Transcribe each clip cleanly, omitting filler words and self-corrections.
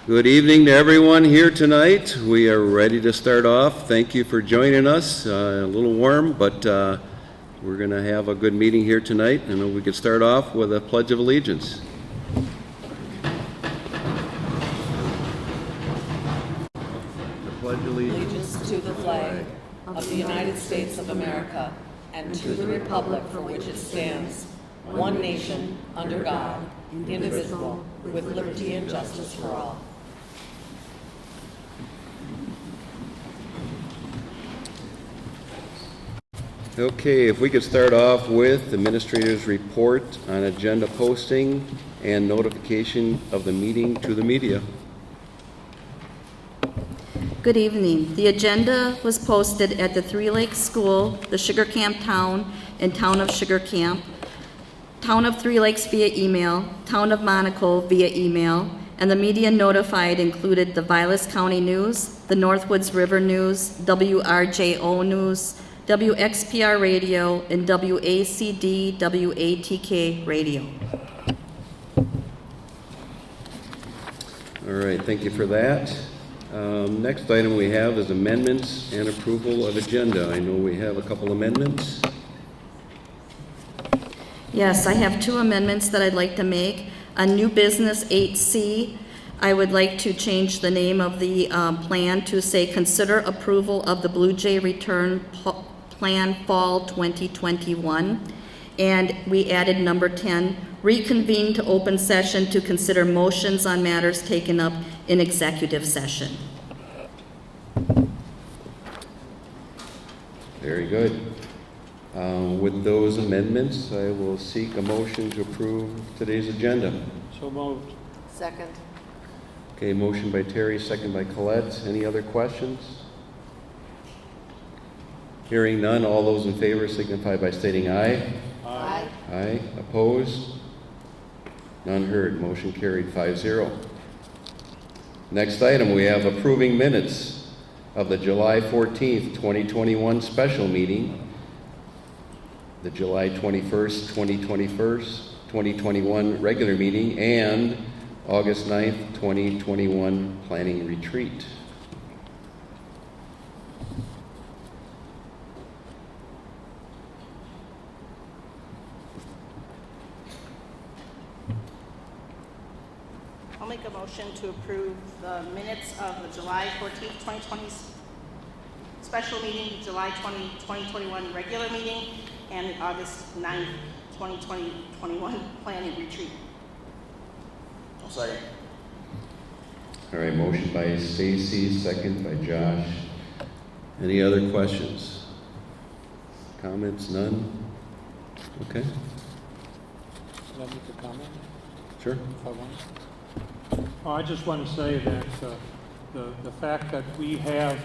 Good evening to everyone here tonight. We are ready to start off. Thank you for joining us. A little warm, but we're going to have a good meeting here tonight. And we could start off with a Pledge of Allegiance. I pledge allegiance to the flag of the United States of America and to the republic for which it stands, one nation, under God, indivisible, with liberty and justice for all. Okay, if we could start off with the Administrator's report on agenda posting and notification of the meeting to the media. Good evening. The agenda was posted at the Three Lakes School, the Sugar Camp Town, and Town of Sugar Camp, Town of Three Lakes via email, Town of Monaco via email, and the media notified included the Vilas County News, the Northwoods River News, WRJO News, WXPR Radio, and WACD WATK Radio. All right, thank you for that. Next item we have is amendments and approval of agenda. I know we have a couple amendments. Yes, I have two amendments that I'd like to make. On New Business 8C, I would like to change the name of the plan to say, consider approval of the Blue Jay Return Plan Fall 2021. And we added number 10, reconvene to open session to consider motions on matters taken up in executive session. Very good. With those amendments, I will seek a motion to approve today's agenda. So moved. Second. Okay, motion by Terry, second by Colette. Any other questions? Hearing none, all those in favor signify by stating aye. Aye. Aye. Opposed? None heard. Motion carried 5-0. Next item, we have approving minutes of the July 14th, 2021 special meeting, the July 21st, 2021 regular meeting, and August 9th, 2021 planning retreat. I'll make a motion to approve the minutes of the July 14th, 2020 special meeting, the July 2021 regular meeting, and the August 9th, 2021 planning retreat. I'll second. All right, motion by Stacy, second by Josh. Any other questions? Comments? None? Okay, Can I make a comment, sure. if I want? Oh, I just want to say that the fact that we have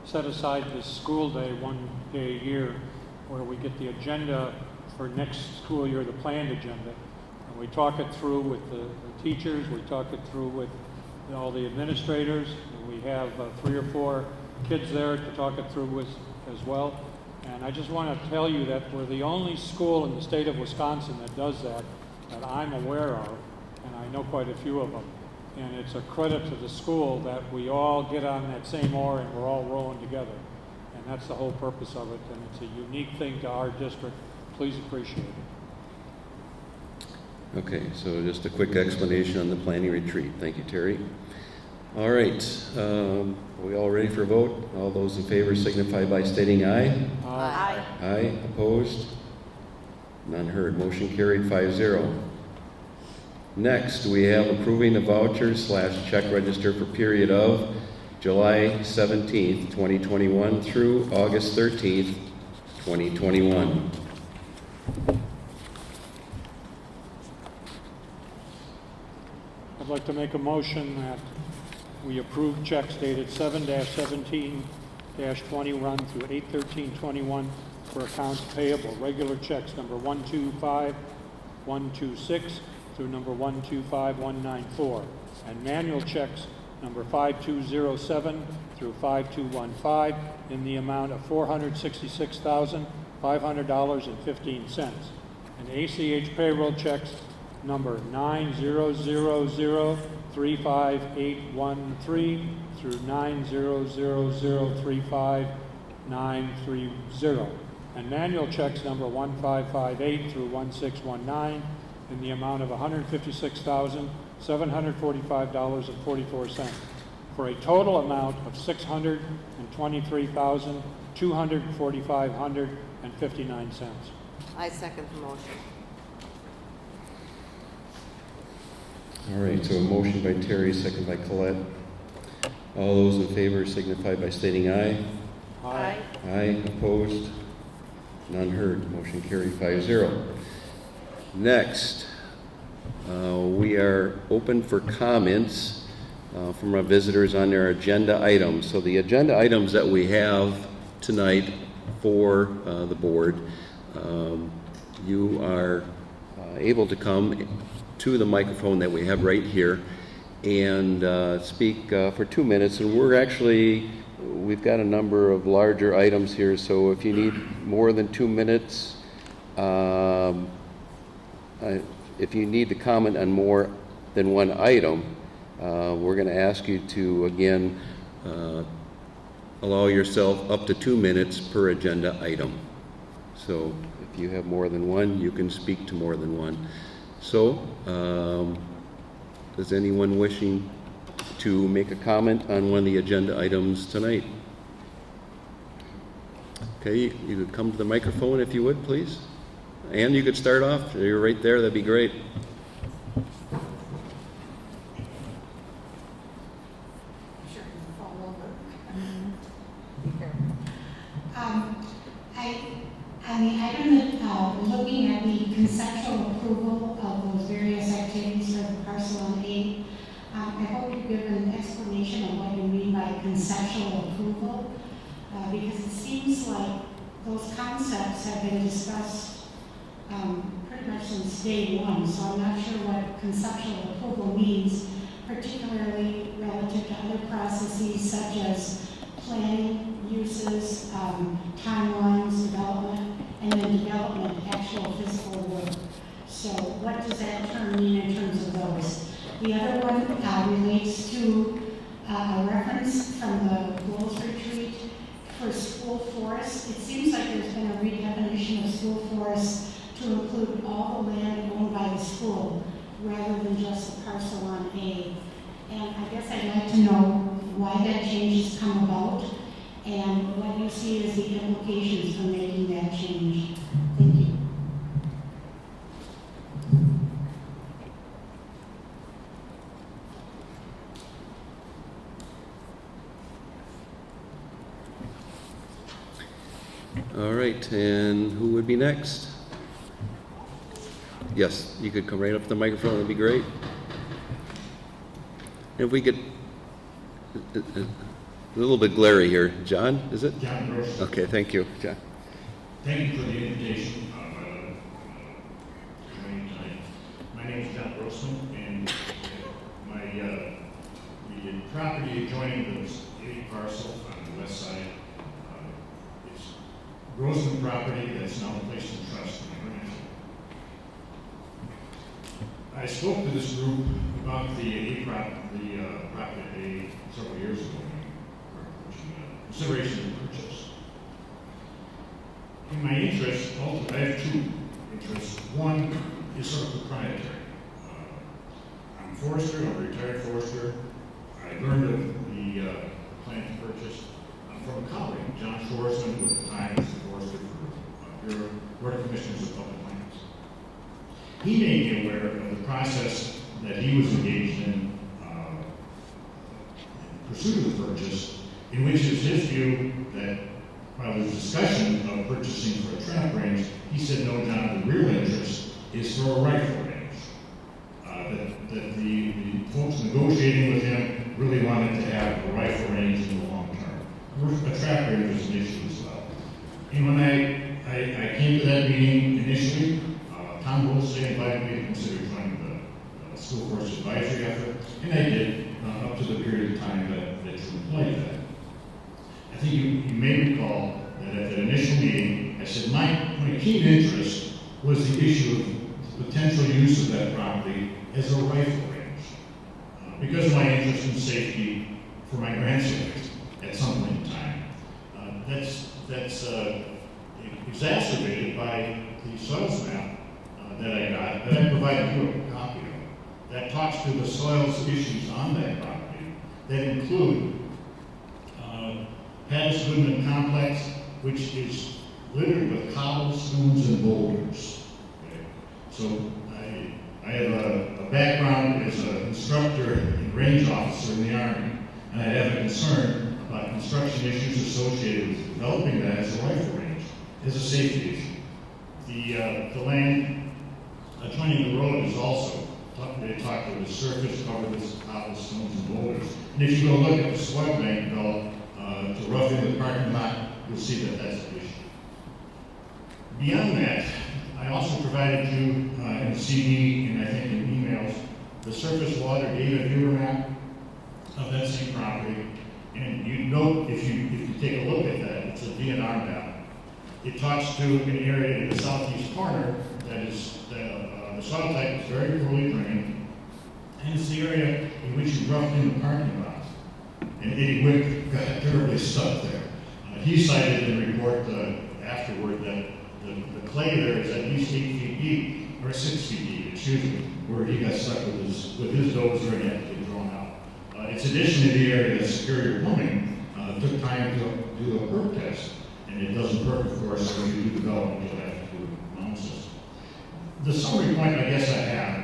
set aside this school day, one day a year, where we get the agenda for next school year, the planned agenda, and we talk it through with the teachers, we talk it through with all the administrators, and we have 3 or 4 kids there to talk it through with as well. And I just want to tell you that we're the only school in the state of Wisconsin that does that I'm aware of, and I know quite a few of them. And it's a credit to the school that we all get on that same oar and we're all rowing together. And that's the whole purpose of it, and it's a unique thing to our district. Please appreciate it. Okay, so just a quick explanation on the planning retreat. Thank you, Terry. All right, are we all ready for a vote? All those in favor signify by stating aye. Aye. Aye. Opposed? None heard. Motion carried 5-0. Next, we have approving the voucher/check register for period of July 17th, 2021 through August 13th, 2021. I'd like to make a motion that we approve checks dated 7-17-20 run through 8/13/21 for accounts payable. Regular checks number 125-126 through number 125-194, and manual checks number 5207 through 5215 in the amount of $466,500.15, and ACH payroll checks number 900035813 through 900035930, and manual checks number 1558 through 1619 in the amount of $156,745.44, for a total amount of $623,245.59. I second the motion. All right, so a motion by Terry, second by Colette. All those in favor signify by stating aye. Aye. Aye, opposed? None heard. Motion carried 5-0. Next, we are open for comments from our visitors on their agenda items. So the agenda items that we have tonight for the board, you are able to come to the microphone that we have right here and speak for 2 minutes. And we've got a number of larger items here, so if you need more than 2 minutes, if you need to comment on more than one item, we're going to ask you to, again, allow yourself up to 2 minutes per agenda item. So if you have more than one, you can speak to more than one. So, is anyone wishing to make a comment on one of the agenda items tonight? Okay, you could come to the microphone if you would, please. And you could start off. You're right there. That'd be great. On the item that looking at the conceptual approval of those various activities for the Parcel on 8, I hope you give an explanation of what you mean by conceptual approval, because it seems like those concepts have been discussed pretty much since day one, so I'm not sure what conceptual approval means, particularly relative to other processes such as planning, uses, timelines, development, and then development, actual physical work. So what does that term mean in terms of those? The other one relates to a reference from the goals retreat for school forests. It seems like there's been a redefinition of school forests to include all the land owned by the school rather than just the parcel on A. And I guess I'd like to know why that change has come about and what you see as the implications for making that change. Thank you. All right, and who would be next? Yes, you could come right up to the microphone. That'd be great. If we could, a little bit glary here. John, is it? John Grossman. Okay, thank you, John. Thank you for the invitation. Joining tonight. My name is John Grossman, and the property adjoining the parcel on the west side is Grossman property that's now placed in trust in the branch. I spoke to this group about the property several years ago. Consideration of purchase. In my interest, I have two interests. One is sort of proprietary. I'm a forester, I'm a retired forester. I learned of the plan to purchase from a colleague, John Schwarzman, who at the time was the forester for Board of Commissioners of Public Lands. He made me aware of the process that he was engaged in pursuit of the purchase, in which it's his view that while there's discussion of purchasing for a trap range, he said, no, John, the real interest is for a rifle range. That the folks negotiating with him really wanted to have a rifle range in the long term. A trap range was an issue as well. And when I came to that meeting initially, Tom Wolsey invited me to consider joining the school force advisory effort, and I did up to the period of time that you employed that. I think you may recall that at the initial meeting, I said my keen interest was the issue of the potential use of that property as a rifle range. Because of my interest in safety for my grandchildren at some point in time. That's exacerbated by the soils map that I got, that I provided you a copy of, that talks to the soils issues on that property that include Pattis Goodman Complex, which is littered with cobblestones and boulders. Okay? So I have a background as an instructor and range officer in the Army, and I have a concern about construction issues associated with developing that as a rifle range, as a safety issue. The land adjoining the road is also, they talk to the surface covered with cobblestones and boulders. And if you go look at the soil bank developed to roughly the parking lot, you'll see that that's an issue. Beyond that, I also provided you in the CD and I think in emails the surface water data viewer map of that same property. And you note, if you take a look at that, it's a DNR map. It talks to an area in the southeast corner that is, the soil type is very poorly drained, and it's the area in which you roughed in the parking lot. And Eddie Wick got terribly stuck there. He cited in the report afterward that the clay there is at least 8 feet deep, or 6 feet deep, excuse me, where he got stuck with his dozer and had to get drawn out. It's additionally the area that Superior Plumbing took time to do a perk test, and it doesn't perk, of course, when you do development, you'll have to do a mound system. The summary point I guess I have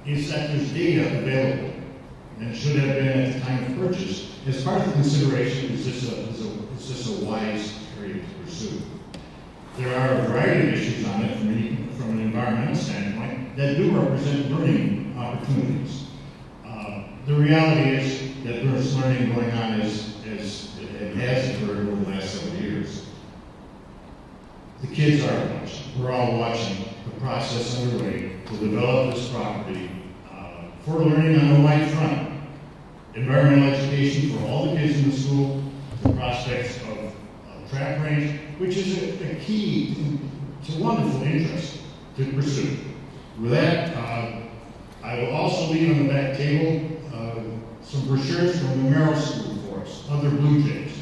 is that there's data available, and should have been at the time of purchase, as part of the consideration, is this a wise area to pursue? There are a variety of issues on it from an environmental standpoint that do represent learning opportunities. The reality is that there's learning going on as it has occurred over the last several years. The kids are watching. We're all watching the process underway to develop this property for learning on a wide front. Environmental education for all the kids in the school, the prospects of track range, which is a key, it's a wonderful interest to pursue. With that, I will also leave on the back table some brochures from the Merrill School for us, other Blue Jays,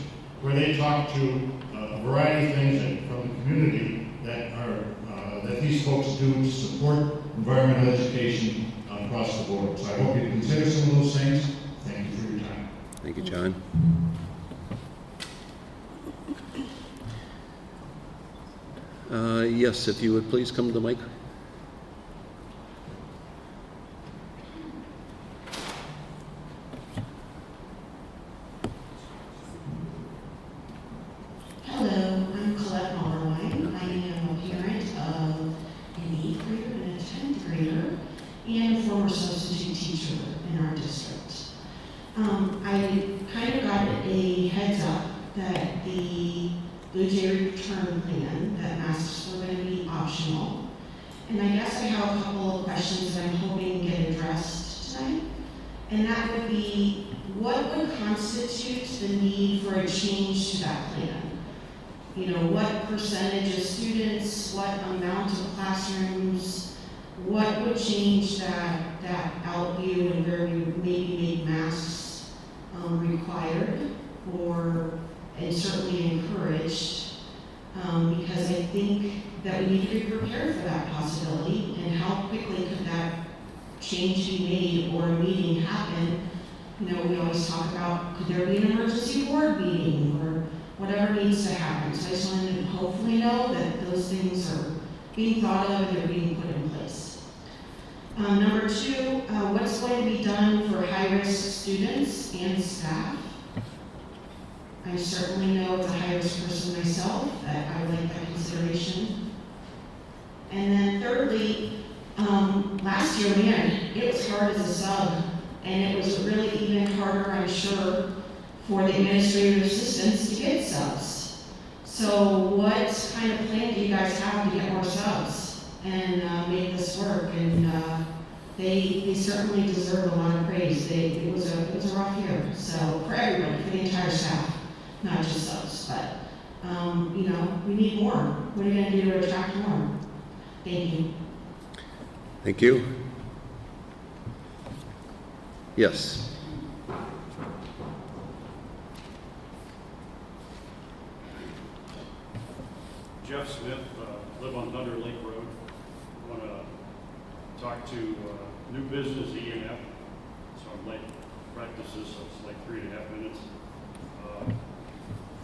where they talk to a variety of things from the community that these folks do to support environmental education across the board. So I hope you consider some of those things. Thank you for your time. Thank you, John. Yes, if you would please come to the mic. Hello, I'm Colette Mullerwine. I am a parent of an 8th grader and a 10th grader and a former substitute teacher in our district. I kind of got a heads up that the Blue Jay return plan, that masks were going to be optional. And I guess I have a couple of questions that I'm hoping get addressed tonight. And that would be, what would constitute the need for a change to that plan? You know, what percentage of students, what amount of classrooms, what would change that out view and where we would maybe make masks required and certainly encouraged, because I think that we need to be prepared for that possibility, and how quickly could that change be made or a meeting happen. You know, we always talk about, could there be an emergency board meeting or whatever needs to happen. So I just wanted to hopefully know that those things are being thought of and they're being put in place. Number 2, what's going to be done for high-risk students and staff? I certainly know as a high-risk person myself that I would like that consideration. And then thirdly, last year, man, it was hard as a sub, and it was really even harder, I'm sure, for the administrative assistants to get subs. So what kind of plan do you guys have to get more subs and make this work? And they certainly deserve a lot of praise. It was a rough year, so for everybody, for the entire staff. Not just subs, but, we need more. What are you going to do to attract more? Thank you. Thank you. Yes. Jeff Smith, live on Thunder Lake Road. Want to talk to new business E&F. So I'm late practices, so it's like 3.5 minutes.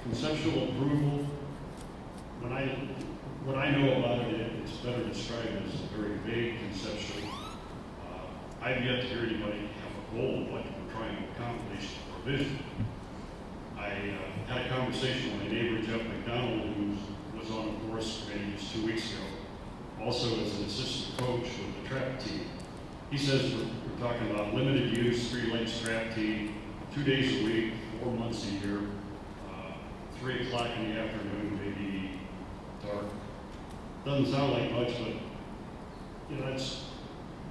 Conceptual approval. What I know about it, it's better described as a very vague conceptual. I've yet to hear anybody have a goal of what we're trying to accomplish or vision. I had a conversation with my neighbor, Jeff McDonald, who was on the forest committee just 2 weeks ago, also as an assistant coach with the trap team. He says we're talking about limited use, 3 lakes trap team, 2 days a week, 4 months a year, 3 o'clock in the afternoon, maybe dark. Doesn't sound like much, but you know, that's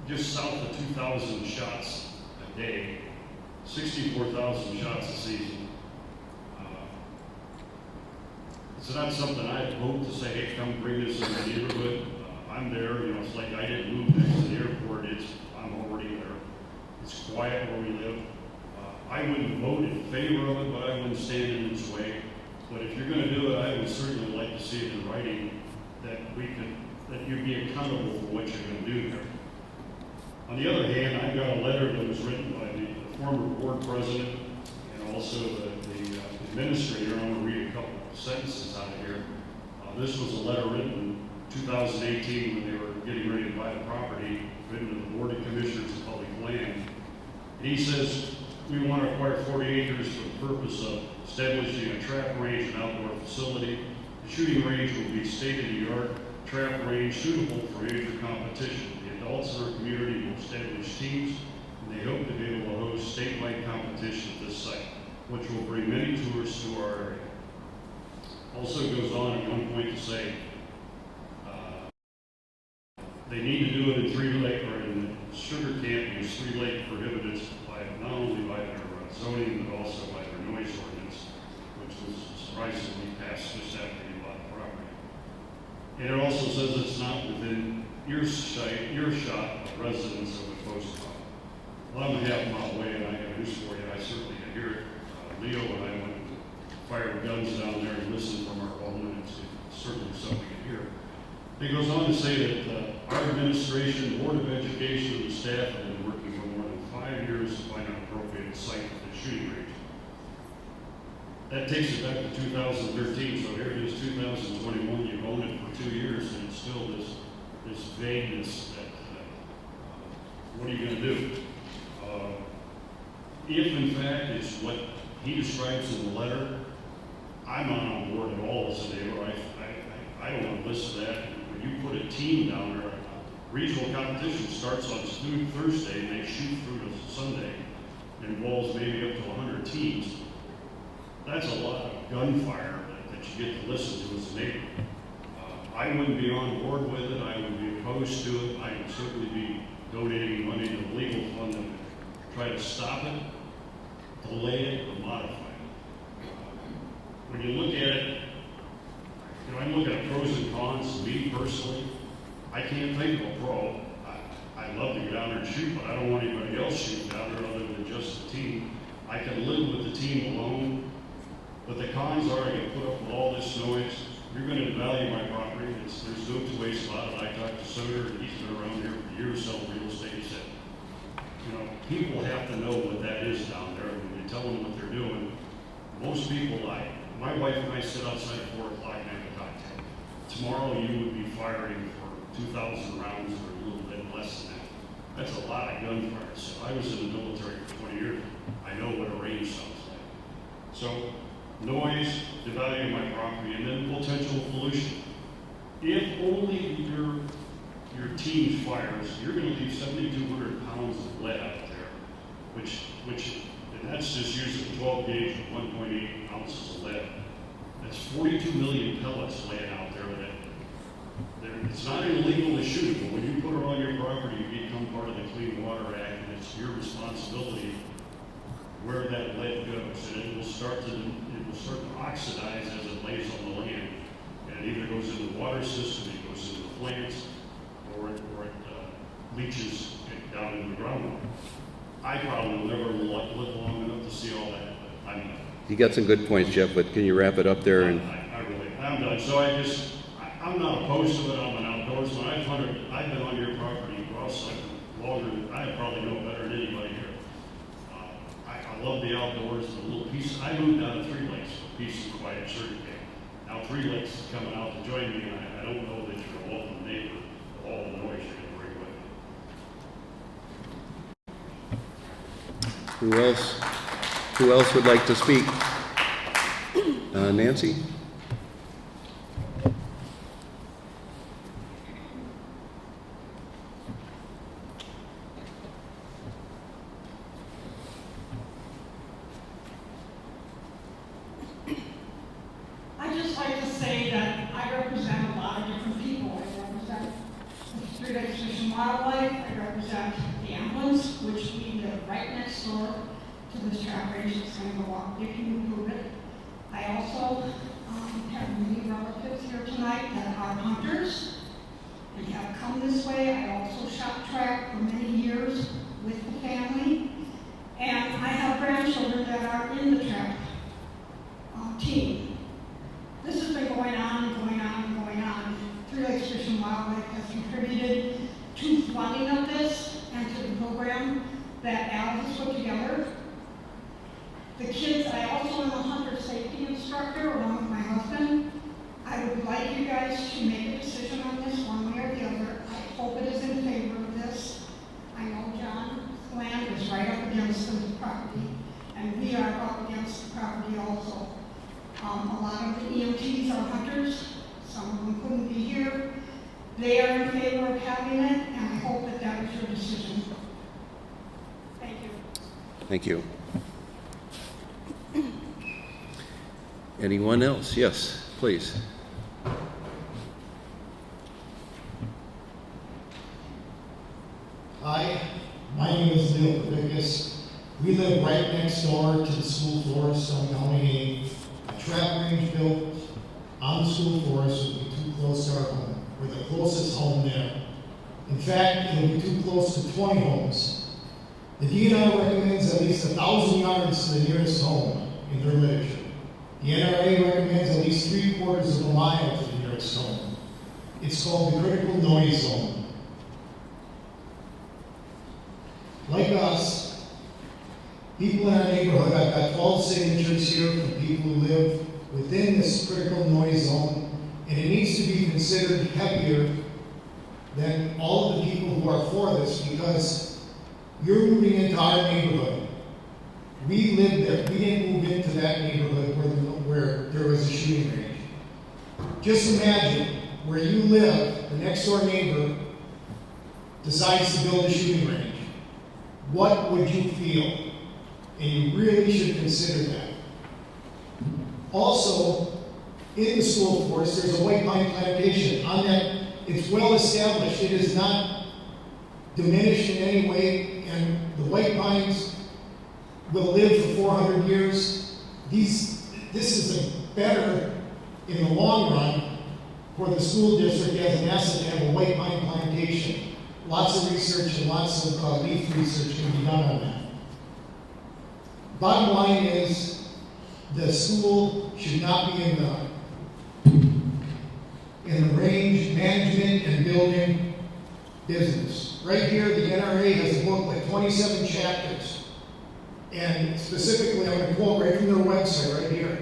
just south of 2,000 shots a day, 64,000 shots a season. It's not something I hope to say, hey, come bring this in the neighborhood. I'm there, you know, it's like I didn't move next to the airport, I'm already there. It's quiet where we live. I wouldn't vote in favor of it, but I wouldn't stand in its way. But if you're going to do it, I would certainly like to see it in writing that you'd be accountable for what you're going to do there. On the other hand, I've got a letter that was written by the former board president and also the administrator. I'm going to read a couple sentences out of here. This was a letter written in 2018 when they were getting ready to buy the property, written to the Board of Commissioners of Public Land. And he says, we want to acquire 40 acres for the purpose of establishing a trap range and outdoor facility. The shooting range will be state-of-the-art trap range suitable for major competition. The adults in our community will establish teams, and they hope to be able to host statewide competition at this site, which will bring many tourists to our area. Also goes on at one point to say they need to do it in 3 lake or in sugar camp because 3 lake prohibited by not only by their zoning but also by their noise ordinance, which was surprisingly passed just after you bought the property. And it also says it's not within earshot of residents of the coast line. Well, I'm a half mile away, and I got news for you. I certainly can hear it. Leo and I went and fired guns down there and listened from our home, and it's certainly something we can hear. It goes on to say that our administration, Board of Education, and the staff have been working for more than 5 years to find an appropriate site for the shooting range. That takes it back to 2013, so here it is 2021, you've owned it for 2 years, and it's still this vagueness that, what are you going to do? If in fact it's what he describes in the letter, I'm not on board at all as a neighbor. I don't want to listen to that. When you put a team down there, regional competition starts on Thursday, and they shoot through to Sunday. It involves maybe up to 100 teams. That's a lot of gunfire that you get to listen to as a neighbor. I wouldn't be on board with it. I would be opposed to it. I would certainly be donating money to the legal fund to try to stop it, delay it, or modify it. When you look at it, you know, I'm looking at pros and cons. Me personally, I can't think of a pro. I'd love to get down there and shoot, but I don't want anybody else shooting down there other than just the team. I can live with the team alone, but the cons are I get put up with all this noise. You're going to devalue my property. There's no 2 ways about it. I talked to Senator, and he's been around here for years selling real estate. He said, you know, people have to know what that is down there. When you tell them what they're doing, most people lie. My wife and I sit outside at 4 o'clock and have a cocktail. Tomorrow you would be firing for 2,000 rounds or a little bit less than that. That's a lot of gunfire. So I was in the military for 20 years. I know what a range sounds like. So noise, devaluing my property, and then potential pollution. If only your team fires, you're going to leave 7,200 pounds of lead out there, and that's just using 12 gauge with 1.8 ounces of lead. That's 42 million pellets laying out there it's not illegal to shoot, but when you put it on your property, you become part of the Clean Water Act, and it's your responsibility where that lead goes, and it will start to oxidize as it lays on the land, and it either goes into the water system, it goes into the plants, or it leaches down in the groundwater. I probably will never live long enough to see all that, but I'm done. You got some good points, Jeff, but can you wrap it up there? And I'm done. So I'm not opposed to it. I'm an outdoorsman. I've been on your property, Ross, longer than, I probably know better than anybody here. I love the outdoors, the little piece. I moved down to Three Lakes for peace and quiet sugar cane. Now Three Lakes is coming out to join me, and I don't know that you're a welcome neighbor, all the noise you're going to bring with you. who else would like to speak? Nancy? I just like to say that I represent a lot of different people. I represent the Street Fish and Wildlife. I represent the ambulance, which we live right next door to this trap range that's going to go up. You can improve it. I also have many relatives here tonight that are hunters and have come this way. I also shot trap for many years with the family. And I have grandchildren that are in the trap team. This has been going on and going on and going on. Three Lakes Fish and Wildlife has contributed to funding of this and to the program that Al has put together. The kids, I also am a hunter safety instructor along with my husband. I would like you guys to make a decision on this one way or the other. I hope it is in favor of this. I know John's land is right up against the property, and we are up against the property also. A lot of the EMTs are hunters. Some of them couldn't be here. They are in favor of having it, and I hope that that is your decision. Thank you. Thank you. Anyone else? Yes, please. Hi, my name is Neil Pavickas. We live right next door to the school forest on County 8. A trap range built on the school forest would be too close to our home. We're the closest home there. In fact, it'll be too close to 20 homes. The DNR recommends at least 1,000 yards to the nearest home in their literature. The NRA recommends at least 3/4 of a mile to the nearest home. It's called the critical noise zone. Like us, people in our neighborhood, I've got 12 signatures here from people who live within this critical noise zone, and it needs to be considered heavier than all of the people who are for this, because you're moving into our neighborhood. We lived there. We didn't move into that neighborhood where there was a shooting range. Just imagine where you live, the next door neighbor decides to build a shooting range. What would you feel? And you really should consider that. Also, in the school forest, there's a white pine plantation. On that, it's well established. It is not diminished in any way, and the white pines will live for 400 years. This is better in the long run for the school district as an asset to have a white pine plantation. Lots of research and lots of leaf research can be done on that. Bottom line is, the school should not be in the range management and building business. Right here, the NRA has a book with 27 chapters. And specifically, I'm going to quote right from their website right here.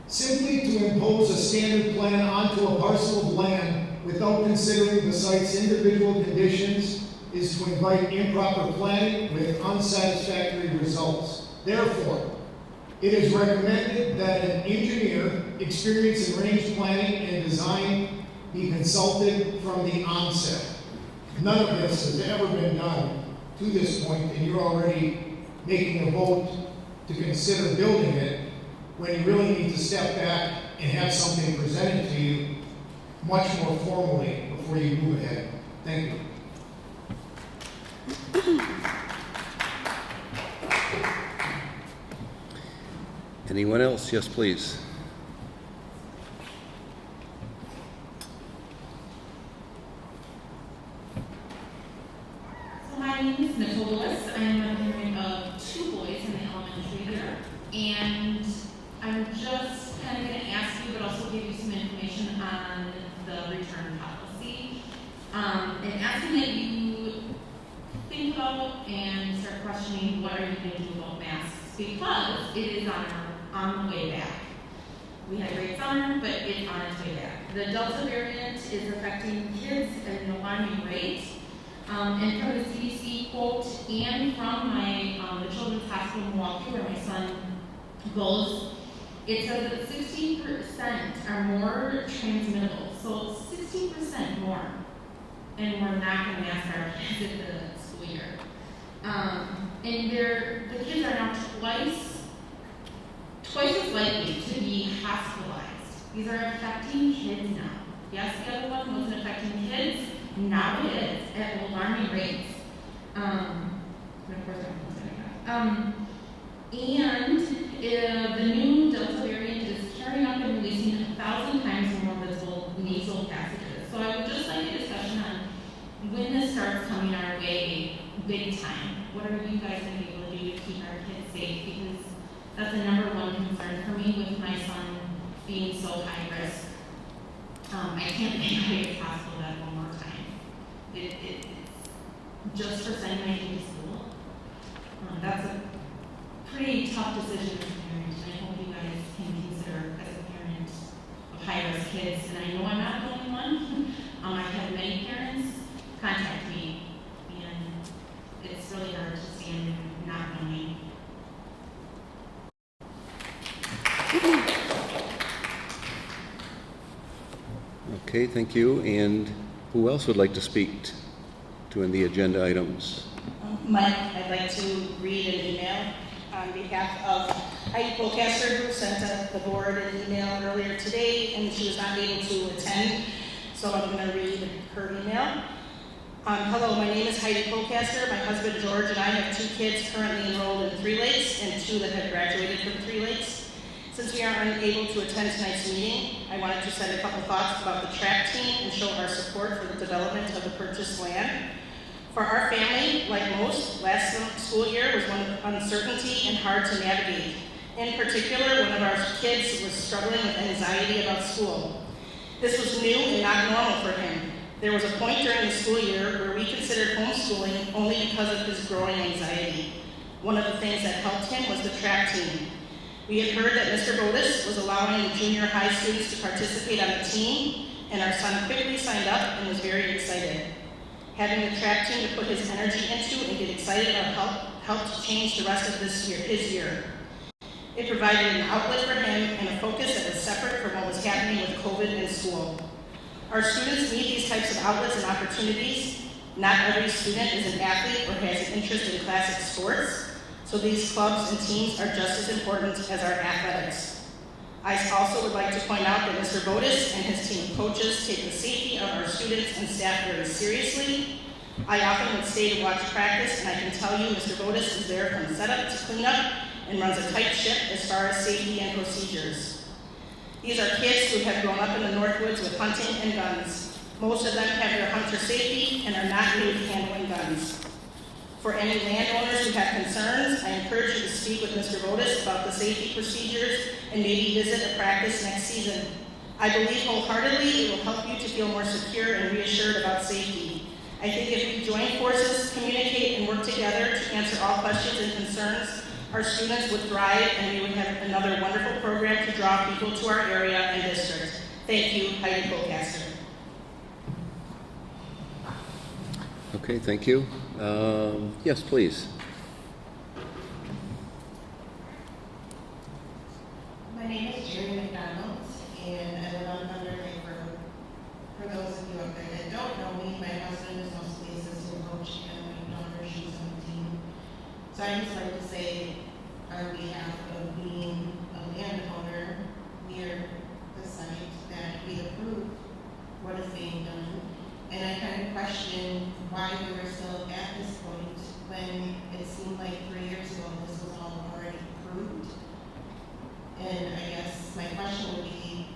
Simply to impose a standard plan onto a parcel of land without considering the site's individual conditions is to invite improper planning with unsatisfactory results. Therefore, it is recommended that an engineer experienced in range planning and design be consulted from the onset. None of this has ever been done to this point, and you're already making a vote to consider building it when you really need to step back and have something presented to you much more formally before you move ahead. Thank you. Anyone else? Yes, please. me, what are you going to do about masks? Because it is on the way back. We had a great summer, but it's on its way back. The Delta variant is affecting kids at an alarming rate. And from the CDC quote and from the Children's Hospital in Milwaukee, where my son goes, it says that 16% are more transmittable. So 16% more. And we're not going to mask our kids at the school year. And the kids are now twice as likely to be hospitalized. These are affecting kids now. Yes, the other one wasn't affecting kids. Now it is at alarming rates. And of course, I'm and the new Delta variant is carrying up and releasing 1,000 times more visible nasal passages. So I would just like a discussion on when this starts coming our way big time. What are you guys going to be able to do to keep our kids safe? Because that's the number one concern for me with my son being so high risk. I can't think it's possible that one more time. It's just for sending my kid to school. That's a pretty tough decision as a parent, and I hope you guys can consider as a parent of high-risk kids. And I know I'm not the only one. I've had many parents contact me, and it's really hard to stand not knowing. Okay, thank you. And who else would like to speak to in the agenda items? Mike, I'd like to read an email on behalf of Heidi Polcaster, who sent the board an email earlier today, and she was not able to attend, so I'm going to read her email. Hello, my name is Heidi Polcaster. My husband George and I have 2 kids currently enrolled in Three Lakes and 2 that have graduated from Three Lakes. Since we are unable to attend tonight's meeting, I wanted to send a couple thoughts about the track team and show our support for the development of the purchased land. For our family, like most, last school year was one of uncertainty and hard to navigate. In particular, one of our kids was struggling with anxiety about school. This was new and not normal for him. There was a point during the school year where we considered homeschooling only because of his growing anxiety. One of the things that helped him was the track team. We had heard that Mr. Bodis was allowing the junior high students to participate on the team, and our son quickly signed up and was very excited. Having the track team to put his energy into and get excited about helped change the rest of his year. It provided an outlet for him and a focus that was separate from what was happening with COVID in school. Our students need these types of outlets and opportunities. Not every student is an athlete or has an interest in classic sports, so these clubs and teams are just as important as our athletics. I also would like to point out that Mr. Bodis and his team of coaches take the safety of our students and staff very seriously. I often would stay to watch practice, and I can tell you Mr. Bodis is there from setup to cleanup and runs a tight ship as far as safety and procedures. These are kids who have grown up in the Northwoods with hunting and guns. Most of them have their hunter safety and are not new to handling guns. For any landowners who have concerns, I encourage you to speak with Mr. Bodis about the safety procedures and maybe visit a practice next season. I believe wholeheartedly it will help you to feel more secure and reassured about safety. I think if we join forces, communicate, and work together to answer all questions and concerns, our students would thrive and we would have another wonderful program to draw people to our area and district. Thank you, Heidi Polcaster. Okay, thank you. Yes, please. My name is Jerry McDonald, and I live on Thunder Lake Road. For those of you out there that don't know me, my husband is mostly assistant coach, and my daughter, she's 17. So I just like to say, on behalf of being a landowner near the site, that we approve what is being done. And I kind of question why we were still at this point when it seemed like 3 years ago this was all already approved. And I guess my question would be,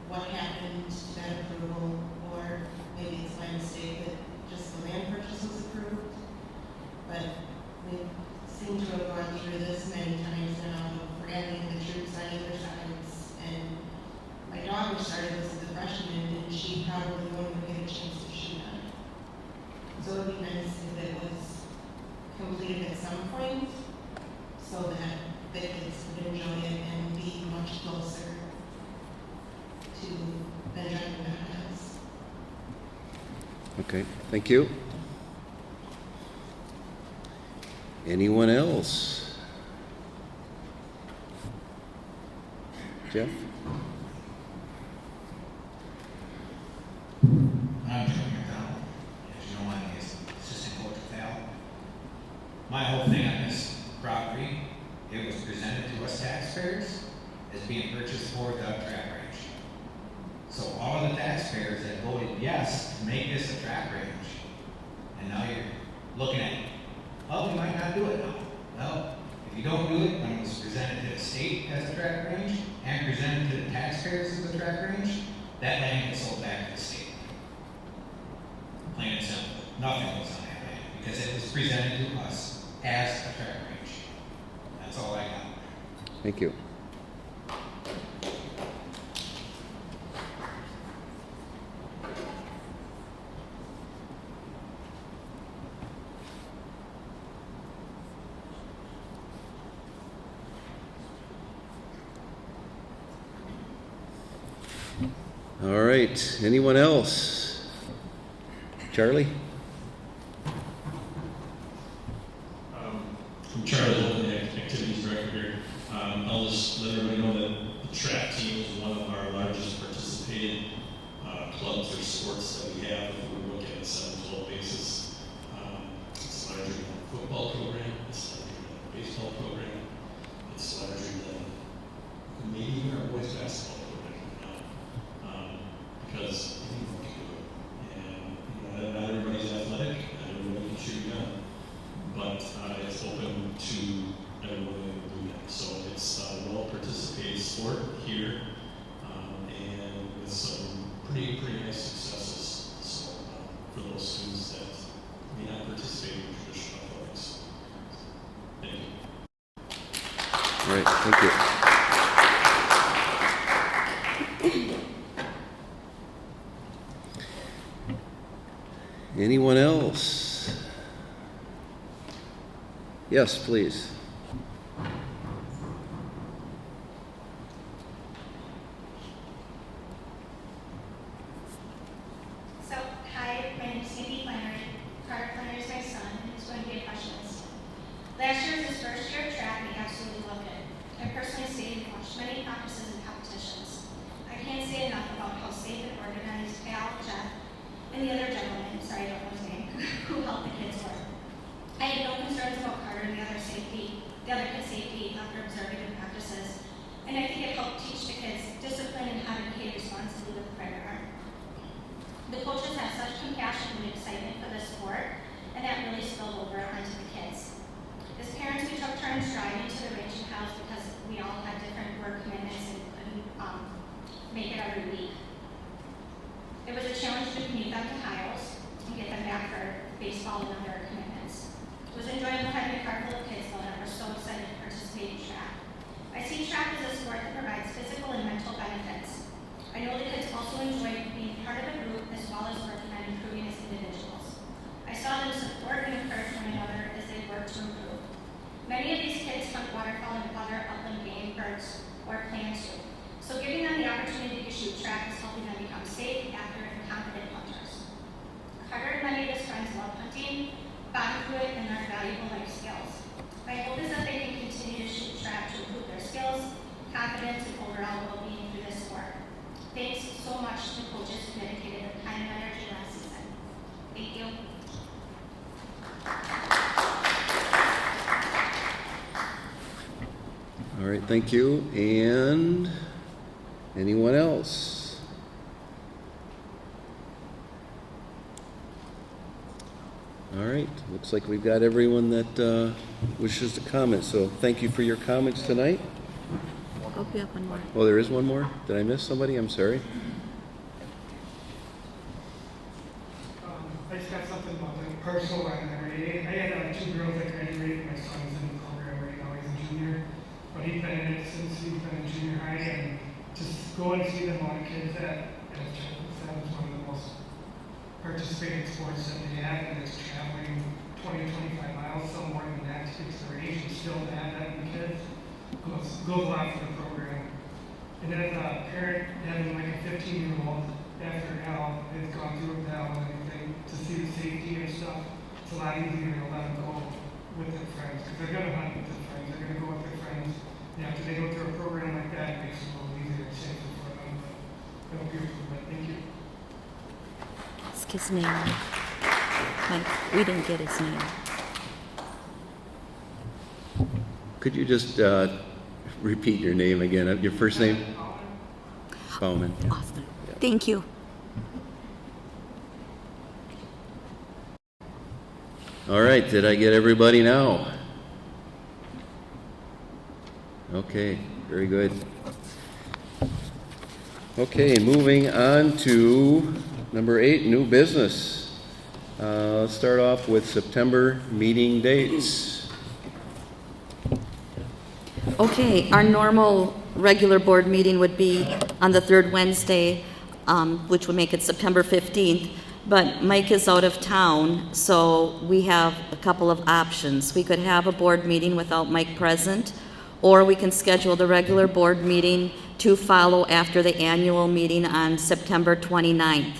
what happened to that approval? Or maybe it's my mistake that just the land purchase was approved. But we seem to have gone through this many times now, rallying the troops on either sides. And my daughter started this as a freshman, and she probably won't even get a chance to shoot on it. So it would be nice if it was completed at some point. so that the kids would enjoy it and be much closer to Benjamin Meadows. Okay, thank you. Anyone else? Jeff? I'm Joe McDonald. As you know, I'm the assistant coach of Val. My whole thing on this property, it was presented to us taxpayers as being purchased for the track range. So all of the taxpayers that voted yes to make this a track range, and now you're looking at, well, we might not do it now. Well, if you don't do it when it was presented to the state as a track range and presented to the taxpayers as a track range, that land gets sold back to the state. Plain and simple. Nothing goes on that land because it was presented to us as a track range. That's all I got. Thank you. All right, anyone else? Charlie? From Charlie Holden, the activities director here. I'll just let everybody know that the track team is one of our largest participating clubs or sports that we have. If we look at a 7-12 basis, it's larger than the football program, it's larger than the baseball program, it's larger than maybe even our boys basketball program now, because anyone can do it. And not everybody's athletic, not everybody can shoot a gun, but it's open to everyone that can do that. So it's a well-participated sport here, and with some pretty nice successes. So for those students that may not participate in traditional athletics. Thank you. All right, thank you. Anyone else? Yes, please. So, hi, my name is Sandy Flannery. Carter Flannery is my son, and he's going to be a freshman. Last year was his first year of track, and he absolutely loved it. I personally stayed and watched many practices and competitions. I can't say enough about how safe and organized Al, Jeff, and the other gentleman, sorry, I don't know his name, who helped the kids were. I had no concerns about Carter and the other kids' safety after observing the practices, and I think it helped teach the kids discipline and how to behave responsibly with the firearm. The coaches have such compassion and excitement for the sport, and that really spilled over onto the kids. As parents, we took turns driving to the ranging house because we all had different work commitments and couldn't make it every week. It was a challenge to commute them to Hiles and get them back for baseball and other commitments. It was enjoyable having a car full of kids, though, that were so excited to participate in track. I see track as a sport that provides physical and mental benefits. I know the kids also enjoy being part of a group as well as working on improving as individuals. I saw them support and encourage one another as they work to improve. Many of these kids hunt waterfowl and other upland game birds or plan to. So giving them the opportunity to shoot track is helping them become safe, accurate, and confident hunters. Carter and many of his friends love hunting, bond through it, and learn valuable life skills. My hope is that they can continue to shoot track to improve their skills, confidence, and overall well-being through this sport. Thanks so much to the coaches who dedicated their time and energy last season. Thank you. All right, thank you. And anyone else? All right, looks like we've got everyone that wishes to comment. So thank you for your comments tonight. Hope you have one more. Oh, there is one more? Did I miss somebody? I'm sorry. I just got something about the Parcel and I had 2 girls that graduated. My son's in the program right now. He's a junior. But he's been in it since he's been in junior high. And just go and see the amount of kids that, as Chuck said, is one of the most participating sports that we have. And it's traveling 20 to 25 miles, some more than that to get to the range. And still to have that in goes a lot for the program. And as a parent having like a 15-year-old, after Al has gone through with Al and everything, to see the safety and stuff, it's a lot easier to let them go with their friends, because they're going to hunt with their friends, they're going to go with their friends. And after they go through a program like that, it makes it a little easier and safer for them. But I hope you approve it. Thank you. Ask his name. Mike, we didn't get his name. Could you just repeat your name again? Your first name? Bowman. Awesome. Thank you. All right, did I get everybody now? Okay, very good. Okay, moving on to number 8, new business. Let's start off with September meeting dates. Okay, our normal regular board meeting would be on the third Wednesday, which would make it September 15th. But Mike is out of town, so we have a couple of options. We could have a board meeting without Mike present, or we can schedule the regular board meeting to follow after the annual meeting on September 29th.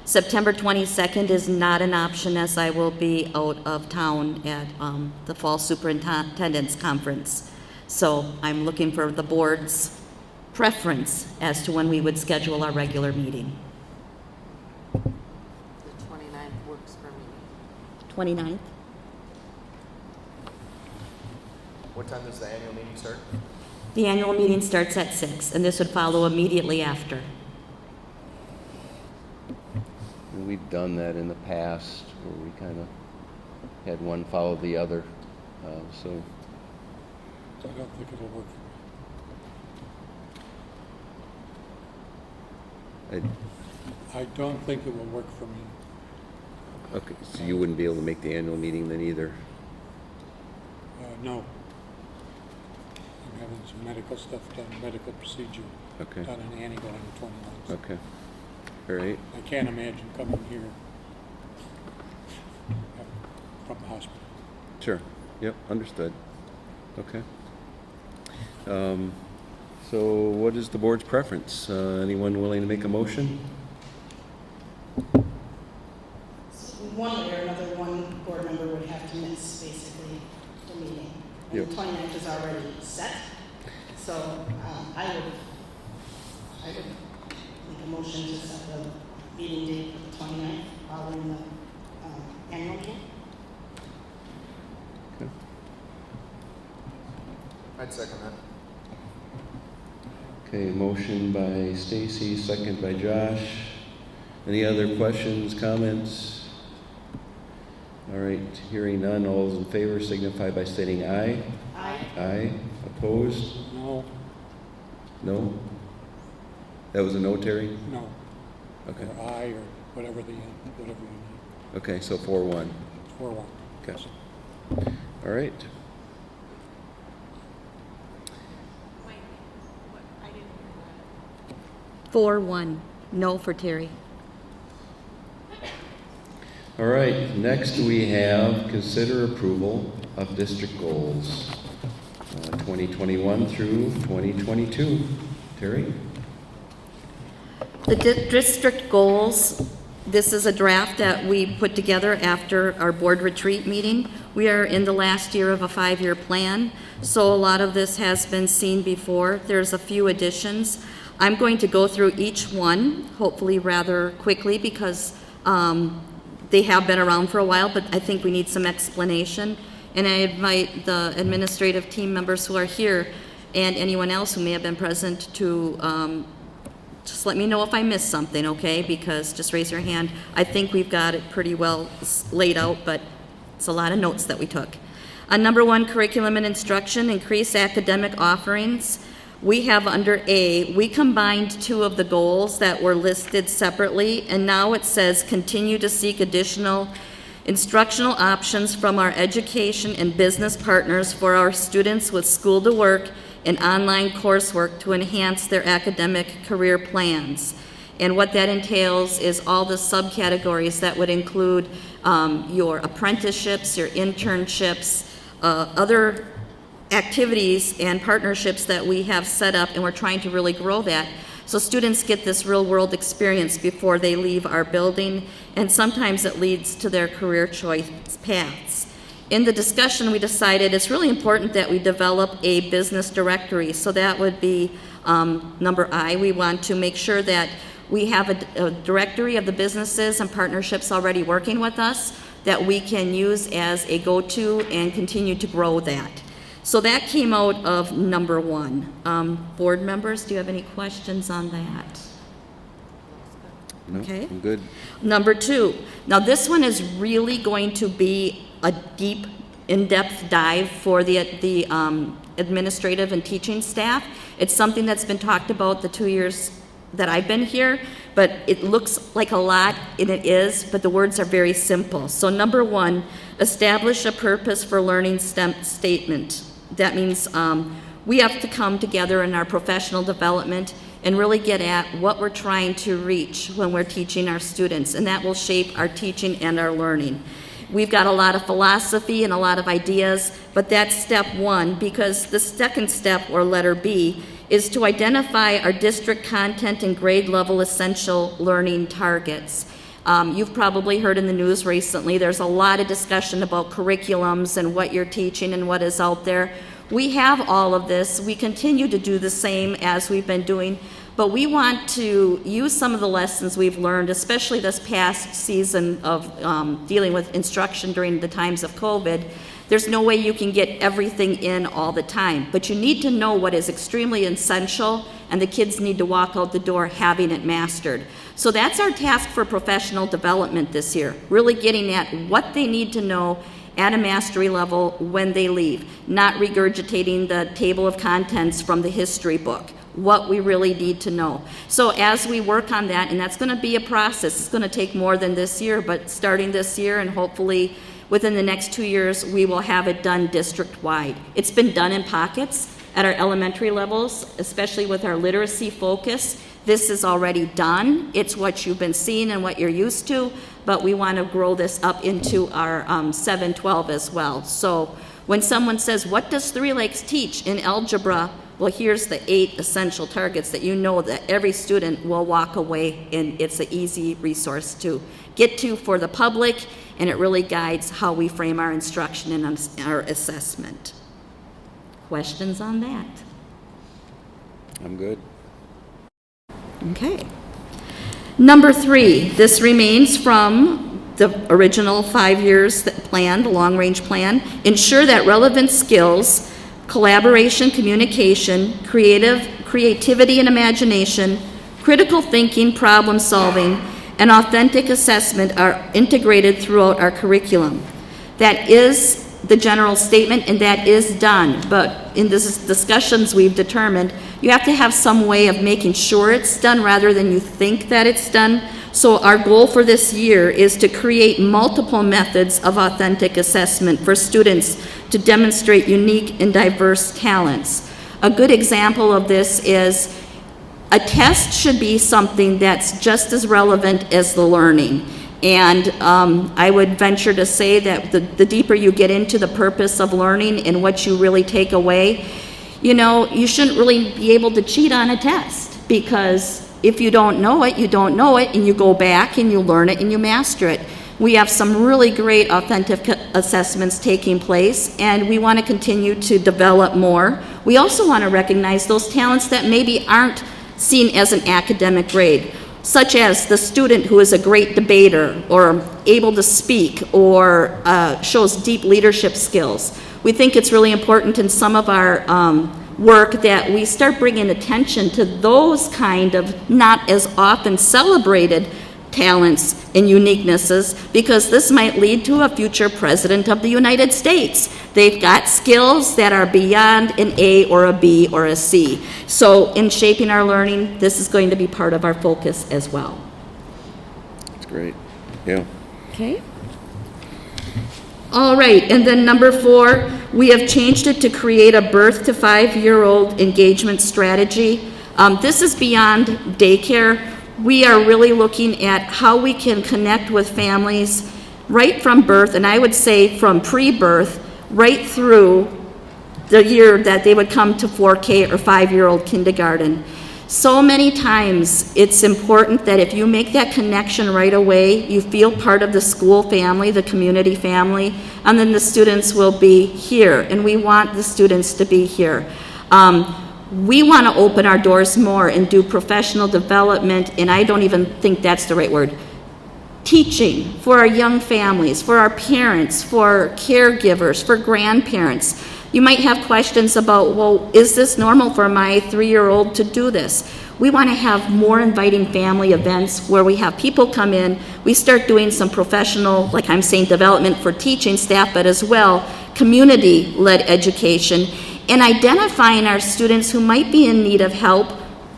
September 22nd is not an option, as I will be out of town at the Fall Superintendent's Conference. So I'm looking for the board's preference as to when we would schedule our regular meeting. The 29th works for me. 29th? What time does the annual meeting start? The annual meeting starts at 6, and this would follow immediately after. We've done that in the past where we kind of had one follow the other. So I don't think it'll work for me. I don't think it will work for me. Okay, so you wouldn't be able to make the annual meeting then either? No. I'm having some medical stuff done, medical procedure Okay. done in Annie on the 29th. Okay. All right. I can't imagine coming here from the hospital. Sure. Yep, understood. Okay. So what is the board's preference? Anyone willing to make a motion? One way or another, one board member would have to miss, basically, the meeting. And Yep. the 29th is already set, so I would make a motion to set the meeting date for the 29th, following the annual meeting. Okay. I'd second that. Okay, motion by Stacy, second by Josh. Any other questions, comments? All right, hearing none, all those in favor signify by stating aye. Aye. Aye. Opposed? No, No? That was a no, Terry? no. Okay. Or I, or whatever you need. Okay, so 4-1. 4-1. Okay. All right. Wait, what, I didn't hear that. 4-1, no for Terry. All right, next we have consider approval of district goals, 2021 through 2022. Terry? The district goals, this is a draft that we put together after our board retreat meeting. We are in the last year of a 5-year plan, so a lot of this has been seen before. There's a few additions. I'm going to go through each one, hopefully rather quickly, because they have been around for a while, but I think we need some explanation. And I invite the administrative team members who are here and anyone else who may have been present to just let me know if I missed something, okay? Because just raise your hand. I think we've got it pretty well laid out, but it's a lot of notes that we took. Number 1, curriculum and instruction, increase academic offerings. We have under A, we combined 2 of the goals that were listed separately, and now it says continue to seek additional instructional options from our education and business partners for our students with school to work and online coursework to enhance their academic career plans. And what that entails is all the subcategories that would include your apprenticeships, your internships, other activities and partnerships that we have set up, and we're trying to really grow that. So students get this real-world experience before they leave our building, and sometimes it leads to their career choice paths. In the discussion, we decided it's really important that we develop a business directory. So that would be number I. We want to make sure that we have a directory of the businesses and partnerships already working with us that we can use as a go-to and continue to grow that. So that came out of number 1. Board members, do you have any questions on that? No, Okay. I'm good. Number 2. Now this one is really going to be a deep, in-depth dive for the administrative and teaching staff. It's something that's been talked about the 2 years that I've been here, but it looks like a lot, and it is, but the words are very simple. So number 1, establish a purpose for learning statement. That means we have to come together in our professional development and really get at what we're trying to reach when we're teaching our students, and that will shape our teaching and our learning. We've got a lot of philosophy and a lot of ideas, but that's step 1, because the second step, or letter B, is to identify our district content and grade level essential learning targets. You've probably heard in the news recently, there's a lot of discussion about curriculums and what you're teaching and what is out there. We have all of this. We continue to do the same as we've been doing, but we want to use some of the lessons we've learned, especially this past season of dealing with instruction during the times of COVID. There's no way you can get everything in all the time, but you need to know what is extremely essential, and the kids need to walk out the door having it mastered. So that's our task for professional development this year, really getting at what they need to know at a mastery level when they leave, not regurgitating the table of contents from the history book, what we really need to know. So as we work on that, and that's going to be a process, it's going to take more than this year, but starting this year and hopefully within the next 2 years, we will have it done district-wide. It's been done in pockets at our elementary levels, especially with our literacy focus. This is already done. It's what you've been seeing and what you're used to, but we want to grow this up into our 7-12 as well. So when someone says, what does Three Lakes teach in algebra? Well, here's the 8 essential targets that you know that every student will walk away, and it's an easy resource to get to for the public, and it really guides how we frame our instruction and our assessment. Questions on that? I'm good. Okay. Number 3, this remains from the original 5 years plan, the long-range plan. Ensure that relevant skills, collaboration, communication, creativity and imagination, critical thinking, problem solving, and authentic assessment are integrated throughout our curriculum. That is the general statement, and that is done. But in these discussions, we've determined you have to have some way of making sure it's done rather than you think that it's done. So our goal for this year is to create multiple methods of authentic assessment for students to demonstrate unique and diverse talents. A good example of this is a test should be something that's just as relevant as the learning. And I would venture to say that the deeper you get into the purpose of learning and what you really take away, you know, you shouldn't really be able to cheat on a test, because if you don't know it, you don't know it, and you go back and you learn it and you master it. We have some really great authentic assessments taking place, and we want to continue to develop more. We also want to recognize those talents that maybe aren't seen as an academic grade, such as the student who is a great debater or able to speak or shows deep leadership skills. We think it's really important in some of our work that we start bringing attention to those kind of not as often celebrated talents and uniquenesses, because this might lead to a future president of the United States. They've got skills that are beyond an A or a B or a C. So in shaping our learning, this is going to be part of our focus as well. That's great. Yeah. Okay. All right, and then number 4, we have changed it to create a birth to 5-year-old engagement strategy. This is beyond daycare. We are really looking at how we can connect with families right from birth, and I would say from pre-birth right through the year that they would come to 4K or 5-year-old kindergarten. So many times, it's important that if you make that connection right away, you feel part of the school family, the community family, and then the students will be here, and we want the students to be here. We want to open our doors more and do professional development, and I don't even think that's the right word. Teaching for our young families, for our parents, for caregivers, for grandparents. You might have questions about, well, is this normal for my 3-year-old to do this? We want to have more inviting family events where we have people come in, we start doing some professional, like I'm saying, development for teaching staff, but as well, community-led education, and identifying our students who might be in need of help